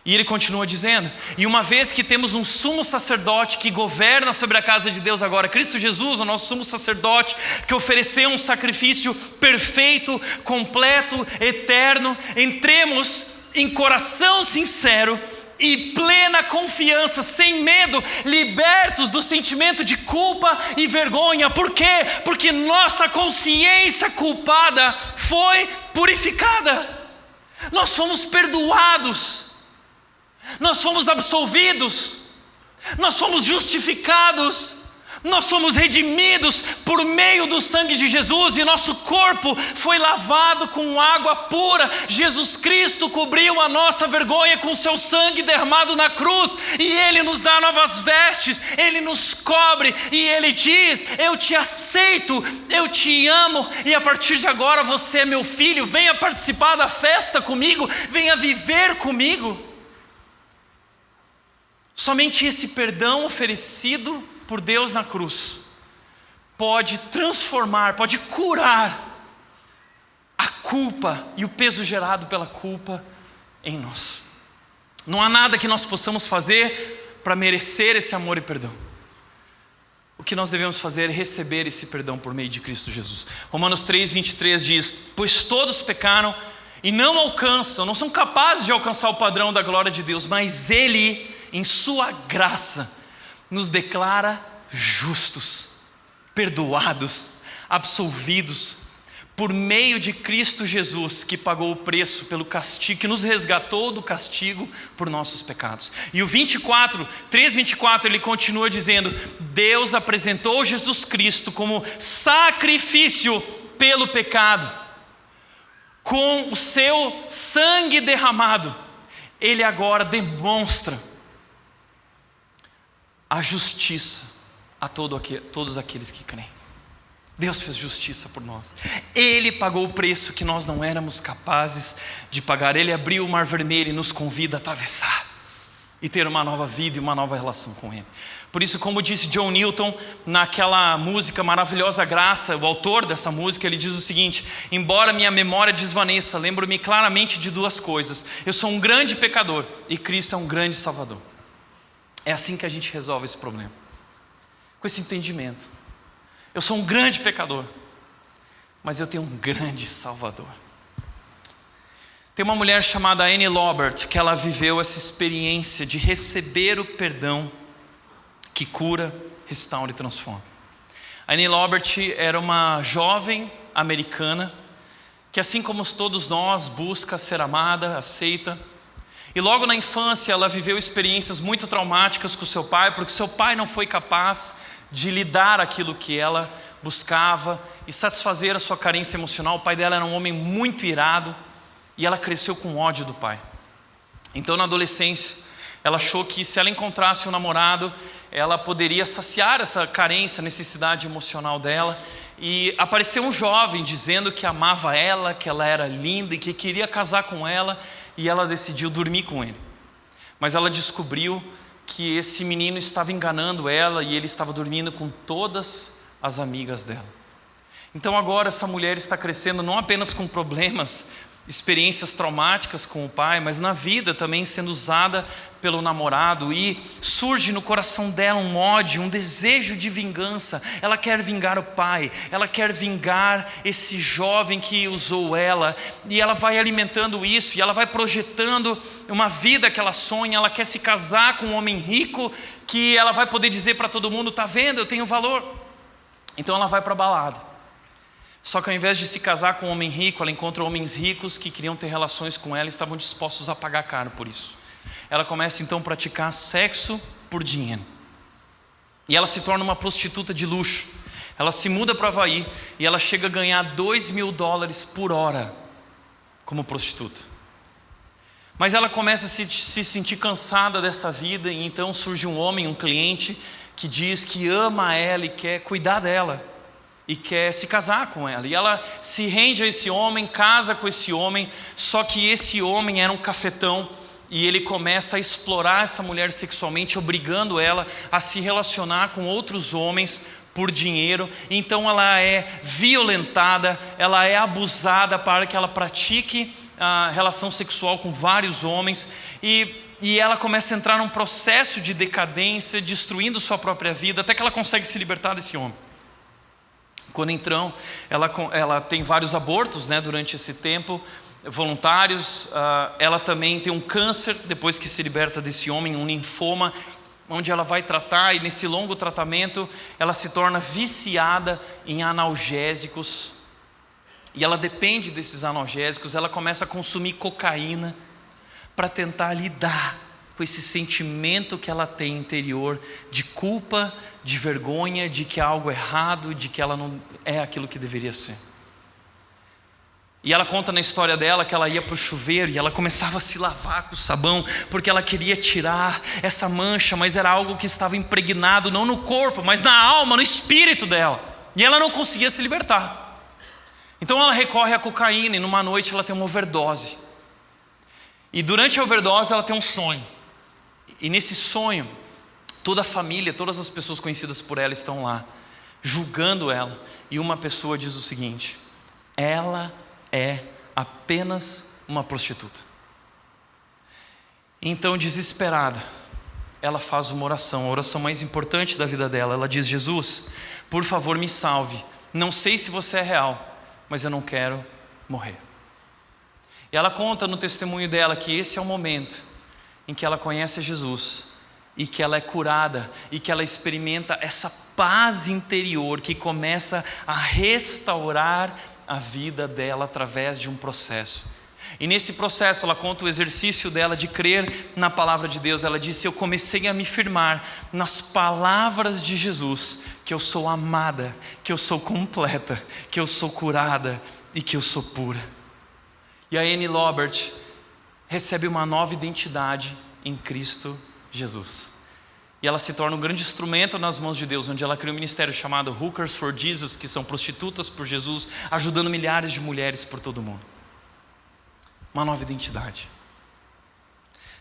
E ele continua dizendo: e uma vez que temos um sumo sacerdote que governa sobre a casa de Deus agora, Cristo Jesus, o nosso sumo sacerdote, que ofereceu um sacrifício perfeito, completo, eterno, entremos em coração sincero e plena confiança, sem medo, libertos do sentimento de culpa e vergonha. Por quê? Porque nossa consciência culpada foi purificada. Nós fomos perdoados. Nós fomos absolvidos, nós fomos justificados, nós fomos redimidos por meio do sangue de Jesus, e nosso corpo foi lavado com água pura. Jesus Cristo cobriu a nossa vergonha com seu sangue derramado na cruz, e Ele nos dá novas vestes, Ele nos cobre, e Ele diz: eu te aceito, eu te amo, e a partir de agora você é meu filho, venha participar da festa comigo, venha viver comigo. Somente esse perdão oferecido por Deus na cruz pode transformar, pode curar a culpa e o peso gerado pela culpa em nós. Não há nada que nós possamos fazer para merecer esse amor e perdão. O que nós devemos fazer é receber esse perdão por meio de Cristo Jesus. Romanos 3, 23 diz: pois todos pecaram e não alcançam, não são capazes de alcançar o padrão da glória de Deus, mas Ele em sua graça, nos declara justos, perdoados, absolvidos, por meio de Cristo Jesus, que pagou o preço pelo castigo, que nos resgatou do castigo por nossos pecados. E o 3:24, ele continua dizendo: Deus apresentou Jesus Cristo como sacrifício pelo pecado, com o seu sangue derramado. Ele agora demonstra a justiça a todos aqueles que creem. Deus fez justiça por nós. Ele pagou o preço que nós não éramos capazes de pagar. Ele abriu o mar vermelho e nos convida a atravessar e ter uma nova vida e uma nova relação com Ele. Por isso, como disse John Newton naquela música maravilhosa Graça, o autor dessa música, ele diz o seguinte: embora minha memória desvaneça, lembro-me claramente de duas coisas. Eu sou um grande pecador e Cristo é um grande Salvador. É assim que a gente resolve esse problema, com esse entendimento. Eu sou um grande pecador, mas eu tenho um grande Salvador. Tem uma mulher chamada Annie Lobert, que ela viveu essa experiência de receber o perdão que cura, restaura e transforma. Annie Lobert era uma jovem americana que, assim como todos nós, busca ser amada, aceita. E logo na infância ela viveu experiências muito traumáticas com seu pai, porque seu pai não foi capaz de lhe dar aquilo que ela buscava e satisfazer a sua carência emocional. O pai dela era um homem muito irado e ela cresceu com ódio do pai. Então, na adolescência, ela achou que se ela encontrasse um namorado, ela poderia saciar essa carência, necessidade emocional dela. E apareceu um jovem dizendo que amava ela, que ela era linda e que queria casar com ela, e ela decidiu dormir com ele. Mas ela descobriu que esse menino estava enganando ela e ele estava dormindo com todas as amigas dela. Então agora essa mulher está crescendo não apenas com problemas, experiências traumáticas com o pai, mas na vida também sendo usada pelo namorado, e surge no coração dela um ódio, um desejo de vingança. Ela quer vingar o pai, ela quer vingar esse jovem que usou ela, e ela vai alimentando isso, e ela vai projetando uma vida que ela sonha. Ela quer se casar com um homem rico, que ela vai poder dizer para todo mundo: tá vendo, eu tenho valor. Então ela vai para a balada. Só que ao invés de se casar com um homem rico, ela encontra homens ricos que queriam ter relações com ela e estavam dispostos a pagar caro por isso. Ela começa então a praticar sexo por dinheiro. E ela se torna uma prostituta de luxo. Ela se muda para o Havaí e ela chega a ganhar $2.000 por hora como prostituta. Mas ela começa a se sentir cansada dessa vida, e então surge um homem, um cliente, que diz que ama ela e quer cuidar dela. E quer se casar com ela. E ela se rende a esse homem, casa com esse homem. Só que esse homem era um cafetão, e ele começa a explorar essa mulher sexualmente, obrigando ela a se relacionar com outros homens por dinheiro. Então ela é violentada, ela é abusada para que ela pratique a relação sexual com vários homens. E ela começa a entrar num processo de decadência, destruindo sua própria vida, até que ela consegue se libertar desse homem. Quando então ela tem vários abortos, durante esse tempo, voluntários. Ela também tem um câncer depois que se liberta desse homem, um linfoma, onde ela vai tratar, e nesse longo tratamento ela se torna viciada em analgésicos, e ela depende desses analgésicos. Ela começa a consumir cocaína para tentar lidar com esse sentimento que ela tem interior de culpa, de vergonha, de que há algo errado, de que ela não é aquilo que deveria ser. E ela conta na história dela que ela ia para o chuveiro e ela começava a se lavar com sabão, porque ela queria tirar essa mancha, mas era algo que estava impregnado não no corpo, mas na alma, no espírito dela, e ela não conseguia se libertar. Então ela recorre à cocaína, e numa noite ela tem uma overdose. E durante a overdose ela tem um sonho. E nesse sonho, toda a família, todas as pessoas conhecidas por ela estão lá, julgando ela. E uma pessoa diz o seguinte: ela é apenas uma prostituta. Então, desesperada, ela faz uma oração, a oração mais importante da vida dela. Ela diz: Jesus, por favor me salve. Não sei se você é real, mas eu não quero morrer. E ela conta no testemunho dela que esse é o momento em que ela conhece Jesus e que ela é curada, e que ela experimenta essa paz interior que começa a restaurar a vida dela através de um processo. E nesse processo ela conta o exercício dela de crer na palavra de Deus. Ela disse: eu comecei a me firmar nas palavras de Jesus, que eu sou amada, que eu sou completa, que eu sou curada e que eu sou pura. E a Annie Lobert recebe uma nova identidade em Cristo Jesus. E ela se torna um grande instrumento nas mãos de Deus, onde ela cria um ministério chamado Hookers for Jesus, que são prostitutas por Jesus, ajudando milhares de mulheres por todo o mundo. Uma nova identidade.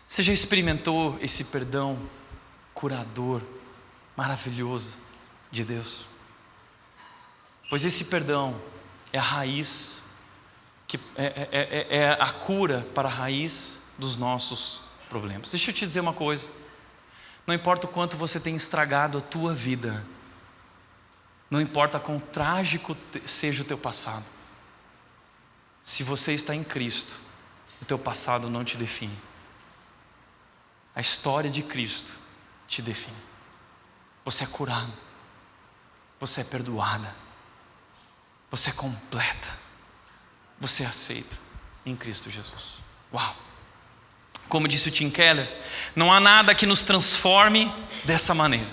Você já experimentou esse perdão curador, maravilhoso de Deus? Pois esse perdão é a raiz, é a cura para a raiz dos nossos problemas. Deixa eu te dizer uma coisa: não importa o quanto você tem estragado a tua vida, não importa quão trágico seja o teu passado, se você está em Cristo, o teu passado não te define. A história de Cristo te define. Você é curado, você é perdoada, você é completa, você é aceita em Cristo Jesus. Uau! Como disse o Tim Keller, não há nada que nos transforme dessa maneira.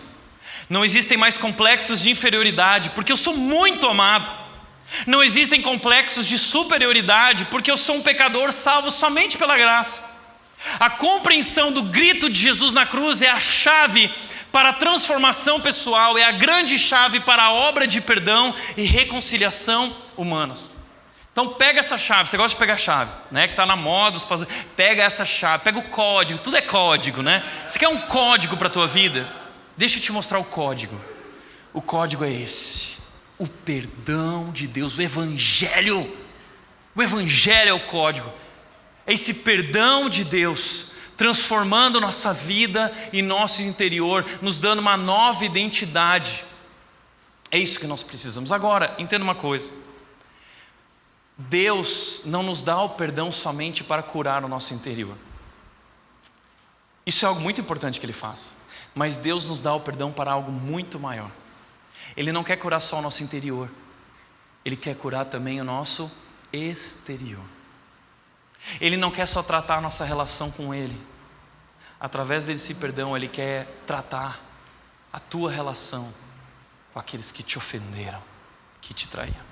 Não existem mais complexos de inferioridade, porque eu sou muito amado. Não existem complexos de superioridade, porque eu sou um pecador salvo somente pela graça. A compreensão do grito de Jesus na cruz é a chave para a transformação pessoal, é a grande chave para a obra de perdão e reconciliação humanas. Então pega essa chave, você gosta de pegar chave, né? Que está na moda, pega essa chave, pega o código, tudo é código, né? Você quer um código para a tua vida? Deixa eu te mostrar o código. O código é esse: o perdão de Deus, o Evangelho. O Evangelho é o código. É esse perdão de Deus transformando nossa vida e nosso interior, nos dando uma nova identidade. É isso que nós precisamos. Agora, entenda uma coisa: Deus não nos dá o perdão somente para curar o nosso interior. Isso é algo muito importante que Ele faz. Mas Deus nos dá o perdão para algo muito maior. Ele não quer curar só o nosso interior, Ele quer curar também o nosso exterior. Ele não quer só tratar a nossa relação com Ele. Através desse perdão, Ele quer tratar a tua relação com aqueles que te ofenderam, que te traíram.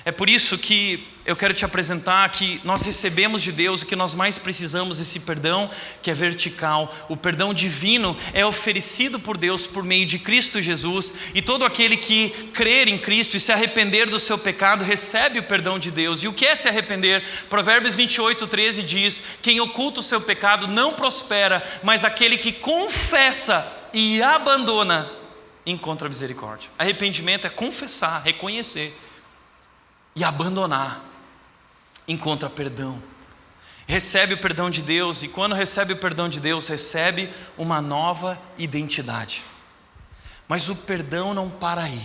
É por isso que eu quero te apresentar que nós recebemos de Deus o que nós mais precisamos, esse perdão que é vertical. O perdão divino é oferecido por Deus por meio de Cristo Jesus, e todo aquele que crer em Cristo e se arrepender do seu pecado recebe o perdão de Deus. E o que é se arrepender? Provérbios 28:13 diz: quem oculta o seu pecado não prospera, mas aquele que confessa e abandona encontra misericórdia. Arrependimento é confessar, reconhecer e abandonar, encontra perdão. Recebe o perdão de Deus, e quando recebe o perdão de Deus, recebe uma nova identidade. Mas o perdão não para aí.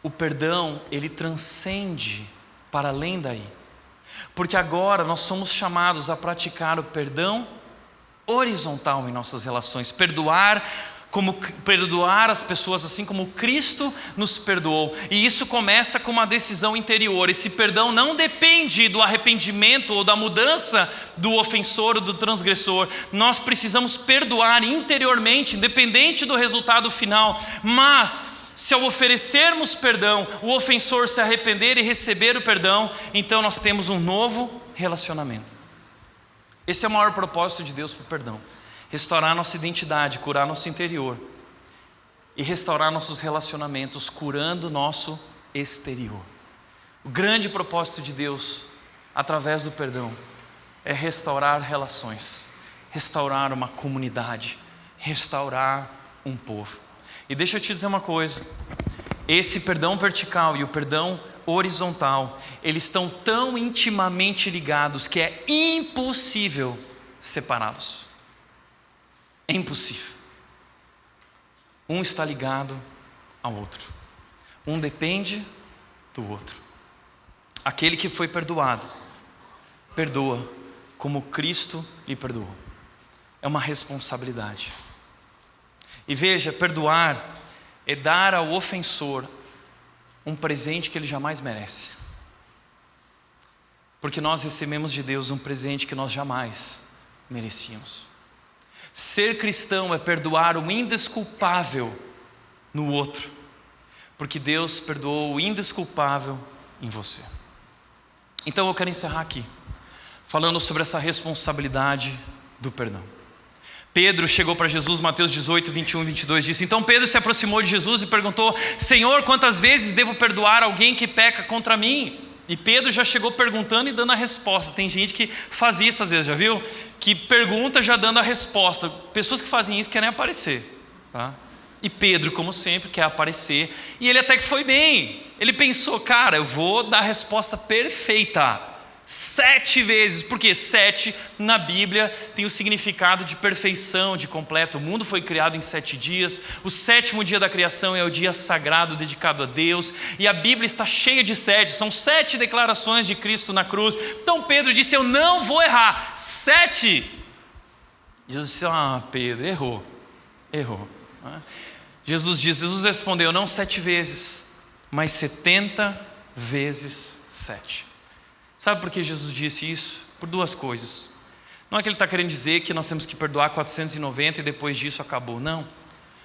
O perdão, ele transcende para além daí. Porque agora nós somos chamados a praticar o perdão horizontal em nossas relações. Perdoar as pessoas assim como Cristo nos perdoou. E isso começa com uma decisão interior. Esse perdão não depende do arrependimento ou da mudança do ofensor ou do transgressor. Nós precisamos perdoar interiormente, independente do resultado final. Mas se ao oferecermos perdão, o ofensor se arrepender e receber o perdão, então nós temos um novo relacionamento. Esse é o maior propósito de Deus para o perdão: restaurar nossa identidade, curar nosso interior e restaurar nossos relacionamentos, curando nosso exterior. O grande propósito de Deus, através do perdão, é restaurar relações, restaurar uma comunidade, restaurar um povo. E deixa eu te dizer uma coisa: esse perdão vertical e o perdão horizontal, eles estão tão intimamente ligados que é impossível separá-los. É impossível. Um está ligado ao outro. Um depende do outro. Aquele que foi perdoado, perdoa como Cristo lhe perdoou. É uma responsabilidade. E veja, perdoar é dar ao ofensor um presente que ele jamais merece. Porque nós recebemos de Deus um presente que nós jamais merecíamos. Ser cristão é perdoar o indesculpável no outro, porque Deus perdoou o indesculpável em você. Então eu quero encerrar aqui, falando sobre essa responsabilidade do perdão. Pedro chegou para Jesus, Mateus 18, 21 e 22, disse: então Pedro se aproximou de Jesus e perguntou: Senhor, quantas vezes devo perdoar alguém que peca contra mim? E Pedro já chegou perguntando e dando a resposta. Tem gente que faz isso às vezes, já viu? Que pergunta já dando a resposta. Pessoas que fazem isso querem aparecer, tá? E Pedro, como sempre, quer aparecer. E ele até que foi bem. Ele pensou: cara, eu vou dar a resposta perfeita. 7 vezes, porque 7 na Bíblia tem o significado de perfeição, de completo. O mundo foi criado em 7 dias, o 7º dia da criação é o dia sagrado dedicado a Deus, e a Bíblia está cheia de 7, são 7 declarações de Cristo na cruz. Então Pedro disse: eu não vou errar, 7. Jesus disse: Pedro, errou. Jesus respondeu: não 7 vezes, mas 70 vezes 7. Sabe por que Jesus disse isso? Por 2 coisas. Não é que ele está querendo dizer que nós temos que perdoar 490 e depois disso acabou. Não.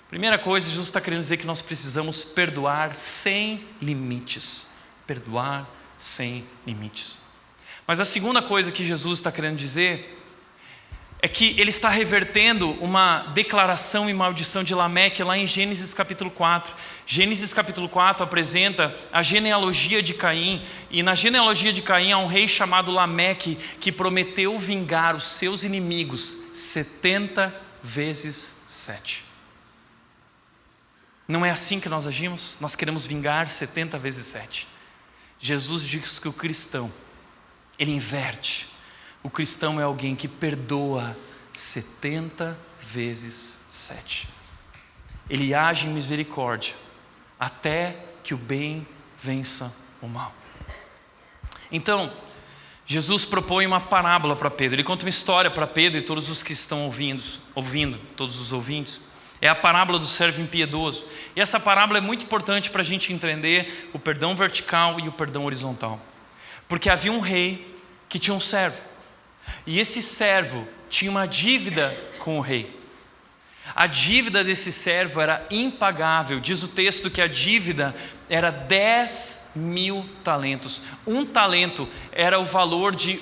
Primeira coisa, Jesus está querendo dizer que nós precisamos perdoar sem limites. Perdoar sem limites. Mas a segunda coisa que Jesus está querendo dizer é que ele está revertendo uma declaração e maldição de Lameque lá em Gênesis capítulo 4. Gênesis capítulo 4 apresenta a genealogia de Caim, e na genealogia de Caim há um rei chamado Lameque que prometeu vingar os seus inimigos 70 vezes 7. Não é assim que nós agimos? Nós queremos vingar 70 vezes 7. Jesus diz que o cristão, ele inverte. O cristão é alguém que perdoa 70 vezes 7. Ele age em misericórdia até que o bem vença o mal. Então, Jesus propõe uma parábola para Pedro. Ele conta uma história para Pedro e todos os que estão ouvindo, todos os ouvintes. É a parábola do servo impiedoso. E essa parábola é muito importante para a gente entender o perdão vertical e o perdão horizontal. Porque havia um rei que tinha um servo. E esse servo tinha uma dívida com o rei. A dívida desse servo era impagável. Diz o texto que a dívida era 10.000 talentos. Um talento era o valor de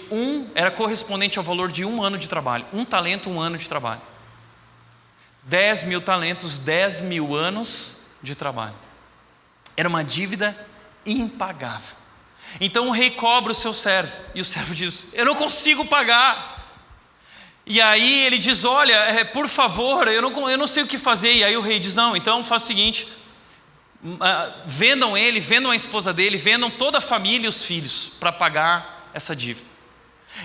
era correspondente ao valor de 1 ano de trabalho. Um talento, 1 ano de trabalho. 10.000 talentos, 10.000 anos de trabalho. Era uma dívida impagável. Então o rei cobra o seu servo, e o servo diz: eu não consigo pagar. E aí ele diz: olha, por favor, eu não sei o que fazer. E aí o rei diz: não, então faz o seguinte, vendam ele, vendam a esposa dele, vendam toda a família e os filhos para pagar essa dívida.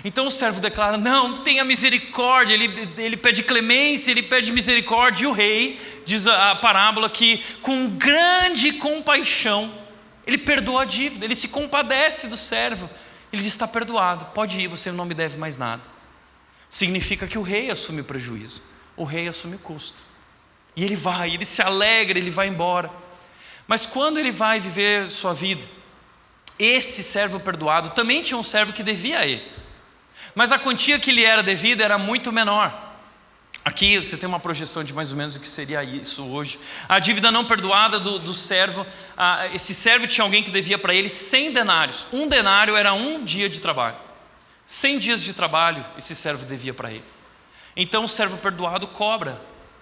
Então o servo declara: não, tenha misericórdia. Ele pede clemência, ele pede misericórdia. E o rei, diz a parábola, que com grande compaixão ele perdoa a dívida, ele se compadece do servo. Ele diz: está perdoado, pode ir, você não me deve mais nada. Significa que o rei assume o prejuízo, o rei assume o custo. E ele vai, ele se alegra, ele vai embora. Mas quando ele vai viver sua vida, esse servo perdoado também tinha um servo que devia a ele. Mas a quantia que lhe era devida era muito menor. Aqui você tem uma projeção de mais ou menos o que seria isso hoje. A dívida não perdoada do servo, esse servo tinha alguém que devia para ele 100 denários. 1 denário era 1 dia de trabalho. 100 dias de trabalho esse servo devia para ele. Então o servo perdoado cobra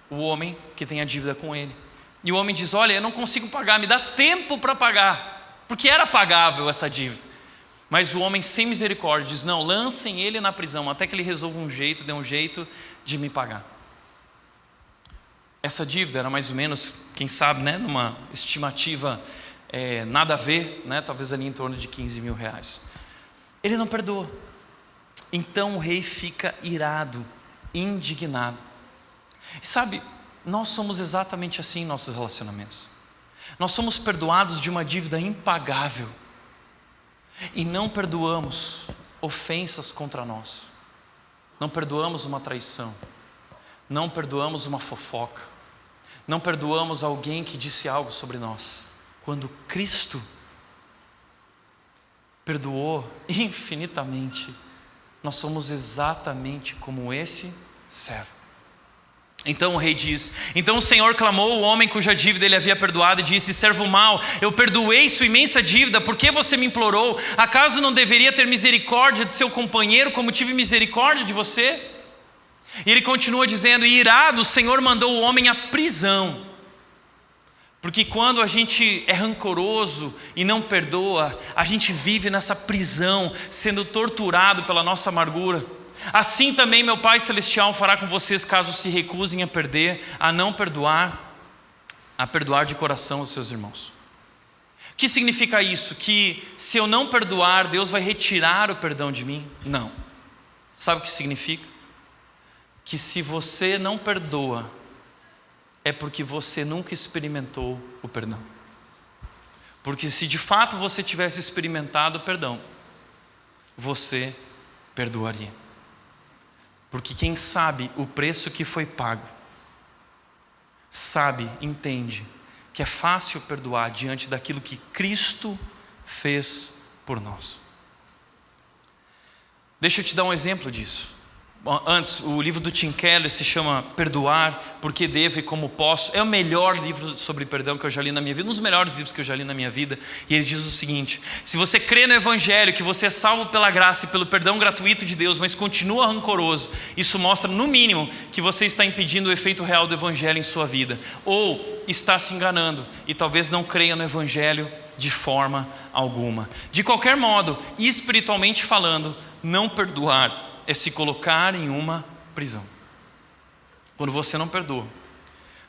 o homem que tem a dívida com ele. E o homem diz: olha, eu não consigo pagar, me dá tempo para pagar. Porque era pagável essa dívida. Mas o homem sem misericórdia diz: não, lancem ele na prisão até que ele resolva dê um jeito de me pagar. Essa dívida era mais ou menos, quem sabe, numa estimativa nada a ver, talvez ali em torno de 15 mil reais. Ele não perdoa. Então o rei fica irado, indignado. E sabe, nós somos exatamente assim em nossos relacionamentos. Nós somos perdoados de uma dívida impagável e não perdoamos ofensas contra nós. Não perdoamos uma traição. Não perdoamos uma fofoca. não perdoamos alguém que disse algo sobre nós, quando Cristo perdoou infinitamente, nós somos exatamente como esse servo. Então o rei diz: então o Senhor clamou o homem cuja dívida ele havia perdoado e disse: servo mau, eu perdoei sua imensa dívida, por que você me implorou? Acaso não deveria ter misericórdia de seu companheiro como tive misericórdia de você? E ele continua dizendo: e irado o Senhor mandou o homem à prisão. Porque quando a gente é rancoroso e não perdoa, a gente vive nessa prisão, sendo torturado pela nossa amargura. Assim também meu Pai Celestial fará com vocês, caso se recusem a perder, a não perdoar, a perdoar de coração os seus irmãos. O que significa isso? Que se eu não perdoar, Deus vai retirar o perdão de mim? Não. Sabe o que significa? Que se você não perdoa, é porque você nunca experimentou o perdão. Porque se de fato você tivesse experimentado o perdão, você perdoaria. Porque quem sabe o preço que foi pago, sabe, entende que é fácil perdoar diante daquilo que Cristo fez por nós. Deixa eu te dar um exemplo disso. Antes, o livro do Tim Keller se chama Perdoar, Porque Devo e Como Posso. É o melhor livro sobre perdão que eu já li na minha vida, um dos melhores livros que eu já li na minha vida. E ele diz o seguinte: se você crê no Evangelho, que você é salvo pela graça e pelo perdão gratuito de Deus, mas continua rancoroso, isso mostra no mínimo que você está impedindo o efeito real do Evangelho em sua vida, ou está se enganando e talvez não creia no Evangelho de forma alguma. De qualquer modo, espiritualmente falando, não perdoar é se colocar em uma prisão. Quando você não perdoa,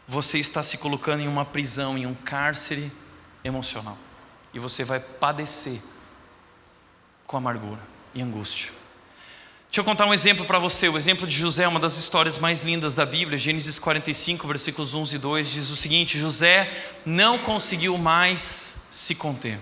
você está se colocando em uma prisão, em um cárcere emocional. E você vai padecer com amargura e angústia. Deixa eu contar um exemplo para você. O exemplo de José é uma das histórias mais lindas da Bíblia. Gênesis 45, versículos 11 e 2 diz o seguinte: José não conseguiu mais se conter.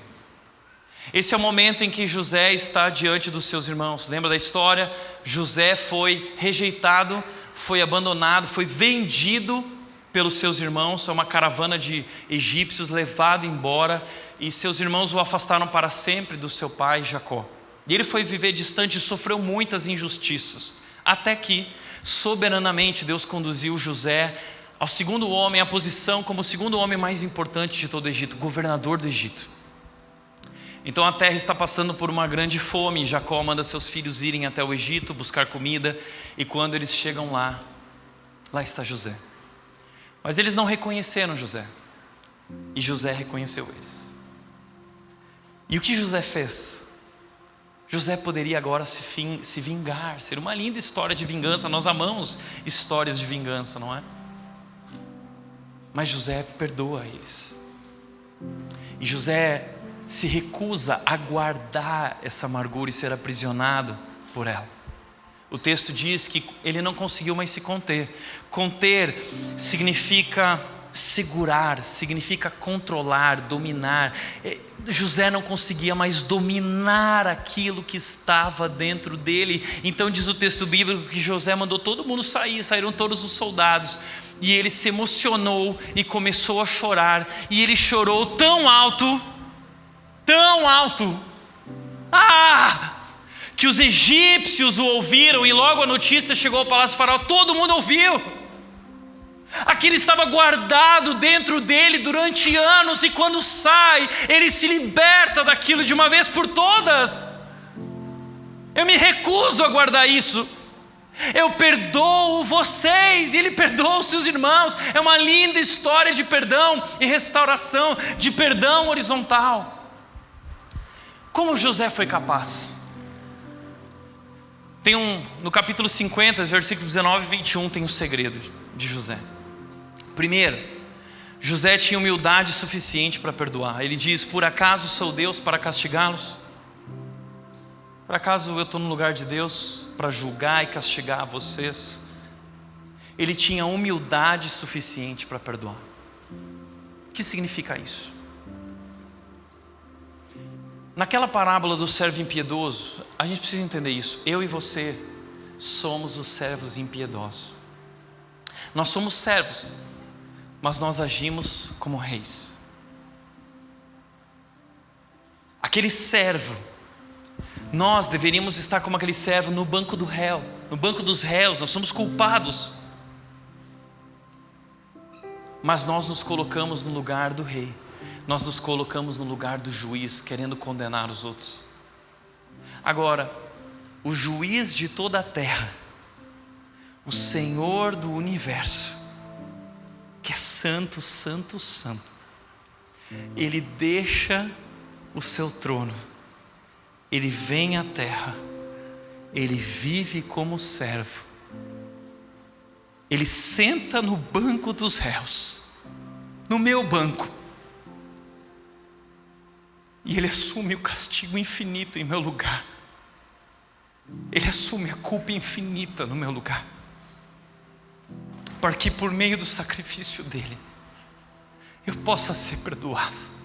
Esse é o momento em que José está diante dos seus irmãos. Lembra da história? José foi rejeitado, foi abandonado, foi vendido pelos seus irmãos a uma caravana de egípcios, levado embora, e seus irmãos o afastaram para sempre do seu pai Jacó. E ele foi viver distante e sofreu muitas injustiças, até que soberanamente Deus conduziu José ao segundo homem, à posição como o segundo homem mais importante de todo o Egito, governador do Egito. Então a terra está passando por uma grande fome. Jacó manda seus filhos irem até o Egito buscar comida, e quando eles chegam lá está José. Mas eles não reconheceram José, e José reconheceu eles. E o que José fez? José poderia agora se vingar, ser uma linda história de vingança. Nós amamos histórias de vingança, não é? Mas José perdoa eles. E José se recusa a guardar essa amargura e ser aprisionado por ela. O texto diz que ele não conseguiu mais se conter. Conter significa segurar, significa controlar, dominar. José não conseguia mais dominar aquilo que estava dentro dele. Então diz o texto bíblico que José mandou todo mundo sair, saíram todos os soldados. E ele se emocionou e começou a chorar. E ele chorou tão alto, que os egípcios o ouviram, e logo a notícia chegou ao palácio do faraó. Todo mundo ouviu. Aquilo estava guardado dentro dele durante anos, e quando sai, ele se liberta daquilo de uma vez por todas. Eu me recuso a guardar isso. Eu perdoo vocês, e ele perdoa os seus irmãos. É uma linda história de perdão e restauração, de perdão horizontal. Como José foi capaz? No capítulo 50, versículos 19 e 21, tem um segredo de José. Primeiro, José tinha humildade suficiente para perdoar. Ele diz: por acaso sou Deus para castigá-los? Por acaso eu estou no lugar de Deus para julgar e castigar vocês? Ele tinha humildade suficiente para perdoar. O que significa isso? Naquela parábola do servo impiedoso, a gente precisa entender isso. Eu e você somos os servos impiedosos. Nós somos servos, mas nós agimos como reis. Aquele servo, nós deveríamos estar como aquele servo no banco do réu, no banco dos réus. Nós somos culpados, mas nós nos colocamos no lugar do rei. Nós nos colocamos no lugar do juiz, querendo condenar os outros. Agora, o juiz de toda a terra, o Senhor do universo, que é santo, santo, santo, Ele deixa o seu trono, Ele vem à terra, Ele vive como servo, Ele senta no banco dos réus, no meu banco, e Ele assume o castigo infinito em meu lugar. Ele assume a culpa infinita no meu lugar, para que por meio do sacrifício dele eu possa ser perdoado.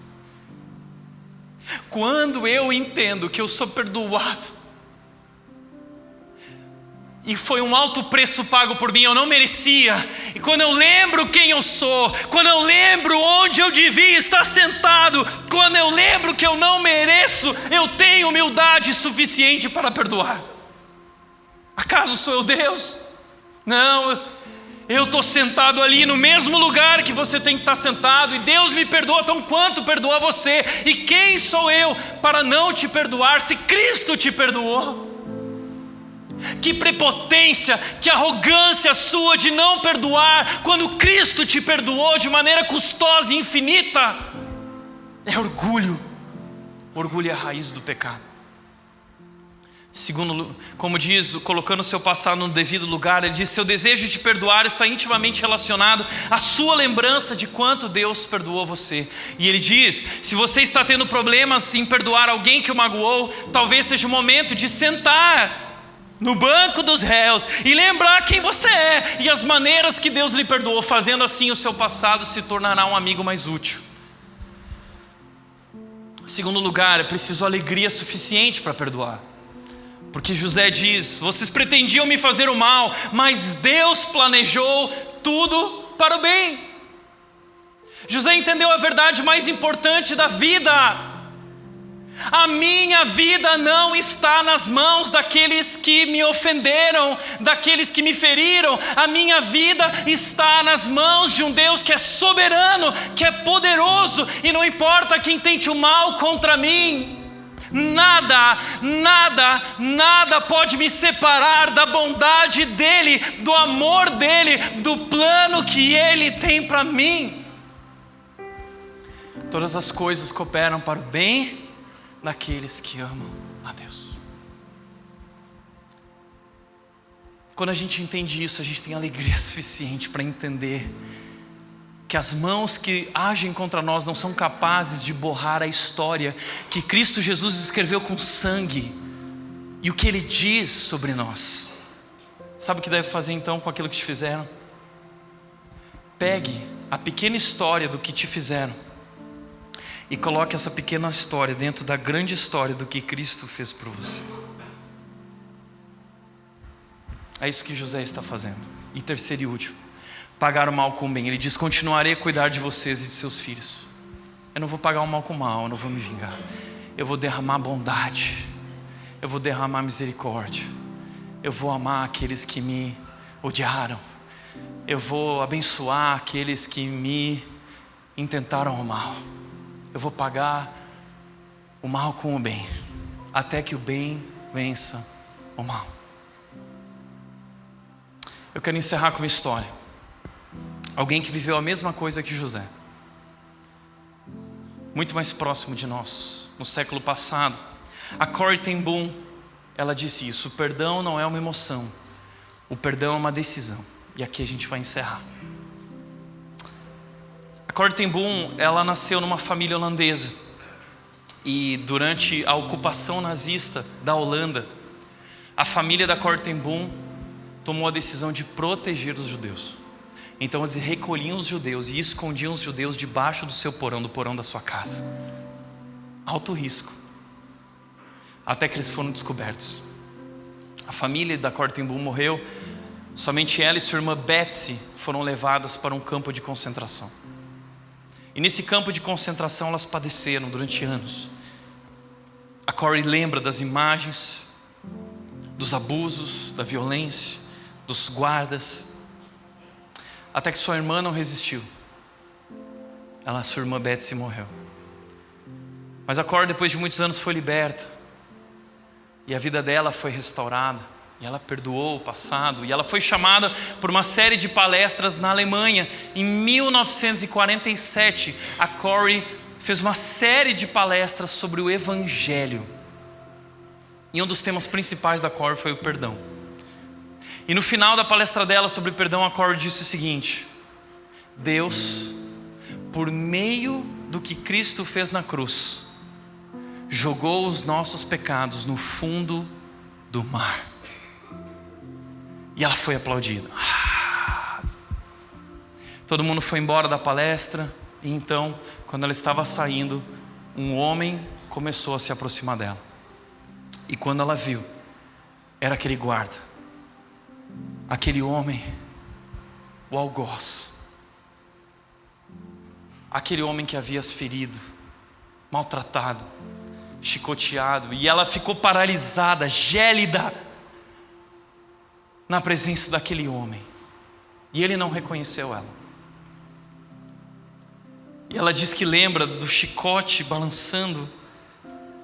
Quando eu entendo que eu sou perdoado e foi um alto preço pago por mim, eu não merecia, e quando eu lembro quem eu sou, quando eu lembro onde eu devia estar sentado, quando eu lembro que eu não mereço, eu tenho humildade suficiente para perdoar. Acaso sou eu Deus? Não, eu estou sentado ali no mesmo lugar que você tem que estar sentado, e Deus me perdoa tão quanto perdoa você. E quem sou eu para não te perdoar se Cristo te perdoou? Que prepotência, que arrogância sua de não perdoar quando Cristo te perdoou de maneira custosa e infinita. É orgulho. Orgulho é a raiz do pecado. Segundo, como diz, colocando o seu passado no devido lugar, ele diz: seu desejo de perdoar está intimamente relacionado à sua lembrança de quanto Deus perdoou você. E ele diz: se você está tendo problemas em perdoar alguém que o magoou, talvez seja o momento de sentar no banco dos réus e lembrar quem você é e as maneiras que Deus lhe perdoou. Fazendo assim, o seu passado se tornará um amigo mais útil. Segundo lugar, é preciso alegria suficiente para perdoar. Porque José diz: vocês pretendiam me fazer o mal, mas Deus planejou tudo para o bem. José entendeu a verdade mais importante da vida: a minha vida não está nas mãos daqueles que me ofenderam, daqueles que me feriram. A minha vida está nas mãos de um Deus que é soberano, que é poderoso, e não importa quem tente o mal contra mim, nada pode me separar da bondade dEle, do amor dEle, do plano que Ele tem para mim. Todas as coisas cooperam para o bem daqueles que amam a Deus. Quando a gente entende isso, a gente tem alegria suficiente para entender que as mãos que agem contra nós não são capazes de borrar a história que Cristo Jesus escreveu com sangue e o que Ele diz sobre nós. Sabe o que deve fazer então com aquilo que te fizeram? Pegue a pequena história do que te fizeram e coloque essa pequena história dentro da grande história do que Cristo fez por você. É isso que José está fazendo. E terceiro e último, pagar o mal com o bem. Ele diz: continuarei a cuidar de vocês e de seus filhos. Eu não vou pagar o mal com o mal, eu não vou me vingar. Eu vou derramar bondade, eu vou derramar misericórdia, eu vou amar aqueles que me odiaram, eu vou abençoar aqueles que me intentaram o mal. Eu vou pagar o mal com o bem, até que o bem vença o mal. Eu quero encerrar com uma história. Alguém que viveu a mesma coisa que José, muito mais próximo de nós, no século passado. A Corrie ten Boom, ela disse isso: o perdão não é uma emoção, o perdão é uma decisão. E aqui a gente vai encerrar. A Corrie ten Boom, ela nasceu numa família holandesa, e durante a ocupação nazista da Holanda, a família da Corrie ten Boom tomou a decisão de proteger os judeus. Então eles recolhiam os judeus e escondiam os judeus debaixo do seu porão, do porão da sua casa. Alto risco. Até que eles foram descobertos. A família da Corrie ten Boom morreu Somente ela e sua irmã Betsy foram levadas para um campo de concentração. E nesse campo de concentração elas padeceram durante anos. A Corrie lembra das imagens, dos abusos, da violência, dos guardas, até que sua irmã não resistiu. Sua irmã Betsy morreu. Mas a Corrie, depois de muitos anos, foi liberta. E a vida dela foi restaurada. E ela perdoou o passado. E ela foi chamada por uma série de palestras na Alemanha. Em 1947, a Corrie fez uma série de palestras sobre o Evangelho. E um dos temas principais da Corrie foi o perdão. E no final da palestra dela sobre perdão, a Corrie disse o seguinte: Deus, por meio do que Cristo fez na cruz, jogou os nossos pecados no fundo do mar. E ela foi aplaudida. Todo mundo foi embora da palestra. E então, quando ela estava saindo, um homem começou a se aproximar dela. E quando ela viu, era aquele guarda, aquele homem, o algoz, aquele homem que havia as ferido, maltratado, chicoteado. E ela ficou paralisada, gélida, na presença daquele homem. E ele não reconheceu ela. E ela diz que lembra do chicote balançando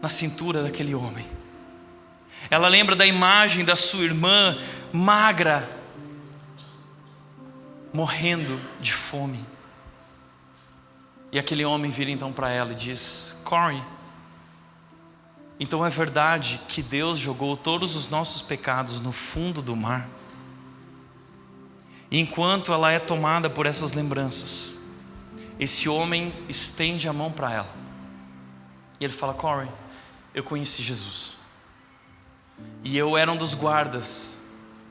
na cintura daquele homem. Ela lembra da imagem da sua irmã magra, morrendo de fome. E aquele homem vira então para ela e diz: Corrie, então é verdade que Deus jogou todos os nossos pecados no fundo do mar? E enquanto ela é tomada por essas lembranças, esse homem estende a mão para ela. E ele fala: Corrie, eu conheci Jesus. E eu era um dos guardas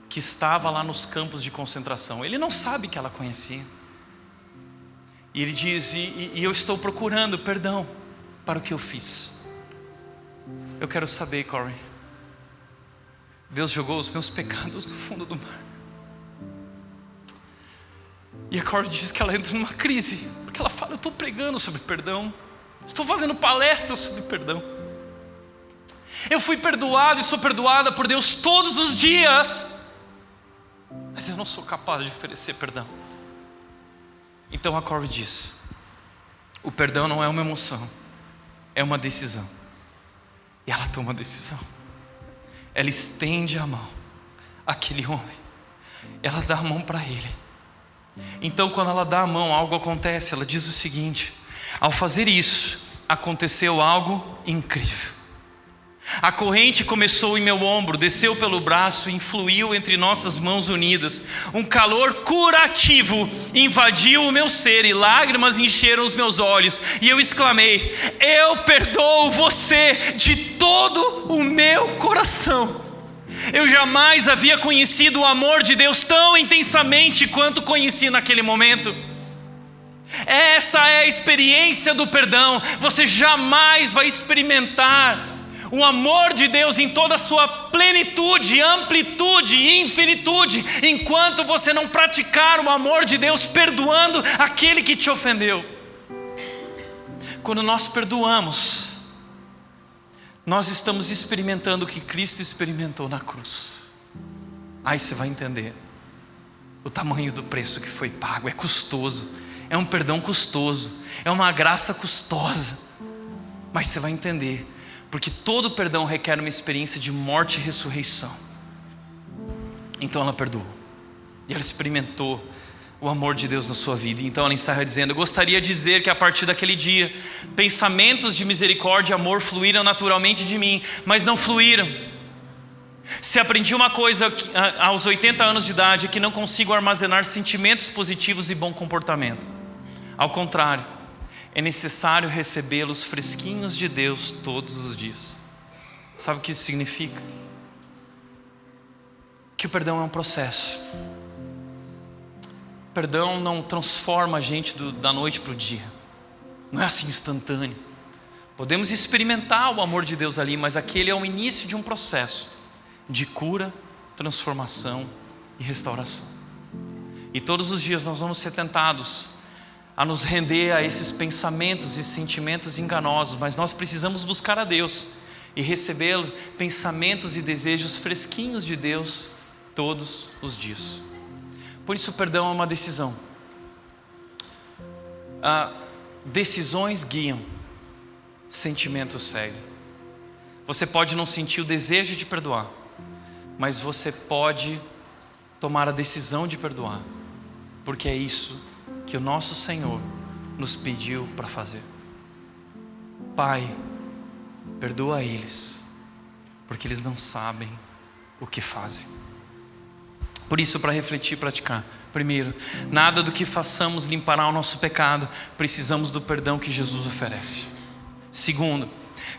que estava lá nos campos de concentração. Ele não sabe que ela conhecia. E ele diz: e eu estou procurando perdão para o que eu fiz. Eu quero saber, Corrie, Deus jogou os meus pecados no fundo do mar. E a Corrie diz que ela entra numa crise, porque ela fala: eu estou pregando sobre perdão, estou fazendo palestras sobre perdão, eu fui perdoado e sou perdoada por Deus todos os dias, mas eu não sou capaz de oferecer perdão. Então a Corrie diz: o perdão não é uma emoção, é uma decisão. E ela toma a decisão. Ela estende a mão àquele homem, ela dá a mão para ele. Então quando ela dá a mão, algo acontece. Ela diz o seguinte: ao fazer isso, aconteceu algo incrível. A corrente começou em meu ombro, desceu pelo braço e fluiu entre nossas mãos unidas. Um calor curativo invadiu o meu ser e lágrimas encheram os meus olhos. E eu exclamei: eu perdoo você de todo o meu coração. Eu jamais havia conhecido o amor de Deus tão intensamente quanto conheci naquele momento. Essa é a experiência do perdão. Você jamais vai experimentar o amor de Deus em toda a sua plenitude, amplitude e infinitude, enquanto você não praticar o amor de Deus perdoando aquele que te ofendeu. Quando nós perdoamos, nós estamos experimentando o que Cristo experimentou na cruz. Aí você vai entender o tamanho do preço que foi pago. É custoso, é um perdão custoso, é uma graça custosa. Mas você vai entender, porque todo perdão requer uma experiência de morte e ressurreição. Então ela perdoou, e ela experimentou o amor de Deus na sua vida. Então ela encerra dizendo: eu gostaria de dizer que a partir daquele dia, pensamentos de misericórdia e amor fluíram naturalmente de mim, mas não fluíram. Se aprendi uma coisa aos 80 anos de idade, é que não consigo armazenar sentimentos positivos e bom comportamento. Ao contrário, é necessário recebê-los fresquinhos de Deus todos os dias. Sabe o que isso significa? Que o perdão é um processo. O perdão não transforma a gente da noite para o dia. Não é assim instantâneo. Podemos experimentar o amor de Deus ali, mas aquele é o início de um processo de cura, transformação e restauração. E todos os dias nós vamos ser tentados a nos render a esses pensamentos e sentimentos enganosos, mas nós precisamos buscar a Deus e receber pensamentos e desejos fresquinhos de Deus todos os dias. Por isso o perdão é uma decisão. Decisões guiam, sentimentos seguem. Você pode não sentir o desejo de perdoar, mas você pode tomar a decisão de perdoar, porque é isso que o nosso Senhor nos pediu para fazer. Pai, perdoa eles, porque eles não sabem o que fazem. Por isso, para refletir e praticar, primeiro, nada do que façamos limpará o nosso pecado, precisamos do perdão que Jesus oferece. Segundo,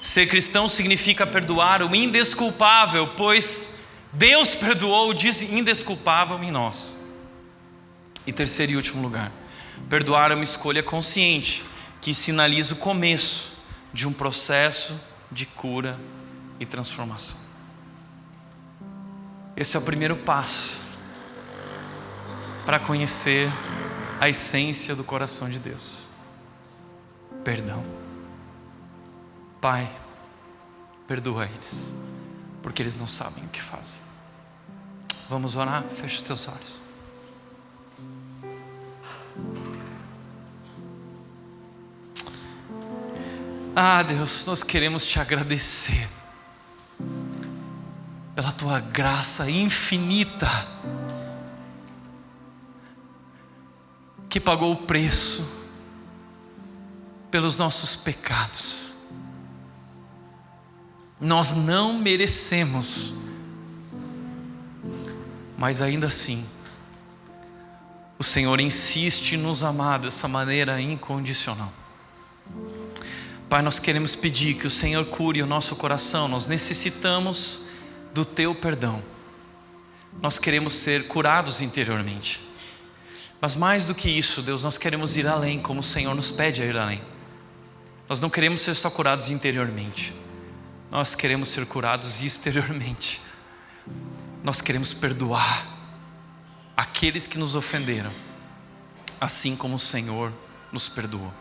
ser cristão significa perdoar o indesculpável, pois Deus perdoou o indesculpável em nós. E terceiro e último lugar, perdoar é uma escolha consciente que sinaliza o começo de um processo de cura e transformação. Esse é o primeiro passo para conhecer a essência do coração de Deus. Perdão. Pai, perdoa eles, porque eles não sabem o que fazem. Vamos orar? Fecha os teus olhos. Deus, nós queremos te agradecer pela tua graça infinita, que pagou o preço pelos nossos pecados. Nós não merecemos, mas ainda assim o Senhor insiste em nos amar dessa maneira incondicional. Pai, nós queremos pedir que o Senhor cure o nosso coração. Nós necessitamos do teu perdão. Nós queremos ser curados interiormente. Mas mais do que isso, Deus, nós queremos ir além, como o Senhor nos pede a ir além. Nós não queremos ser só curados interiormente. Nós queremos ser curados exteriormente. Nós queremos perdoar aqueles que nos ofenderam, assim como o Senhor nos perdoou.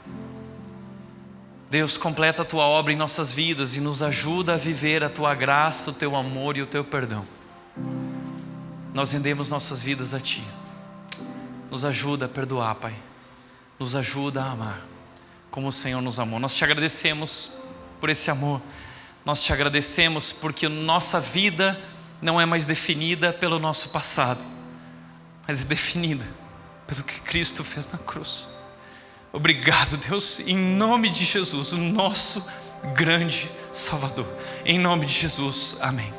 Deus, completa a tua obra em nossas vidas e nos ajuda a viver a tua graça, o teu amor e o teu perdão. Nós rendemos nossas vidas a ti. Nos ajuda a perdoar, Pai. Nos ajuda a amar como o Senhor nos amou. Nós te agradecemos por esse amor. Nós te agradecemos porque nossa vida não é mais definida pelo nosso passado, mas é definida pelo que Cristo fez na cruz. Obrigado, Deus, em nome de Jesus, o nosso grande Salvador. Em nome de Jesus, amém.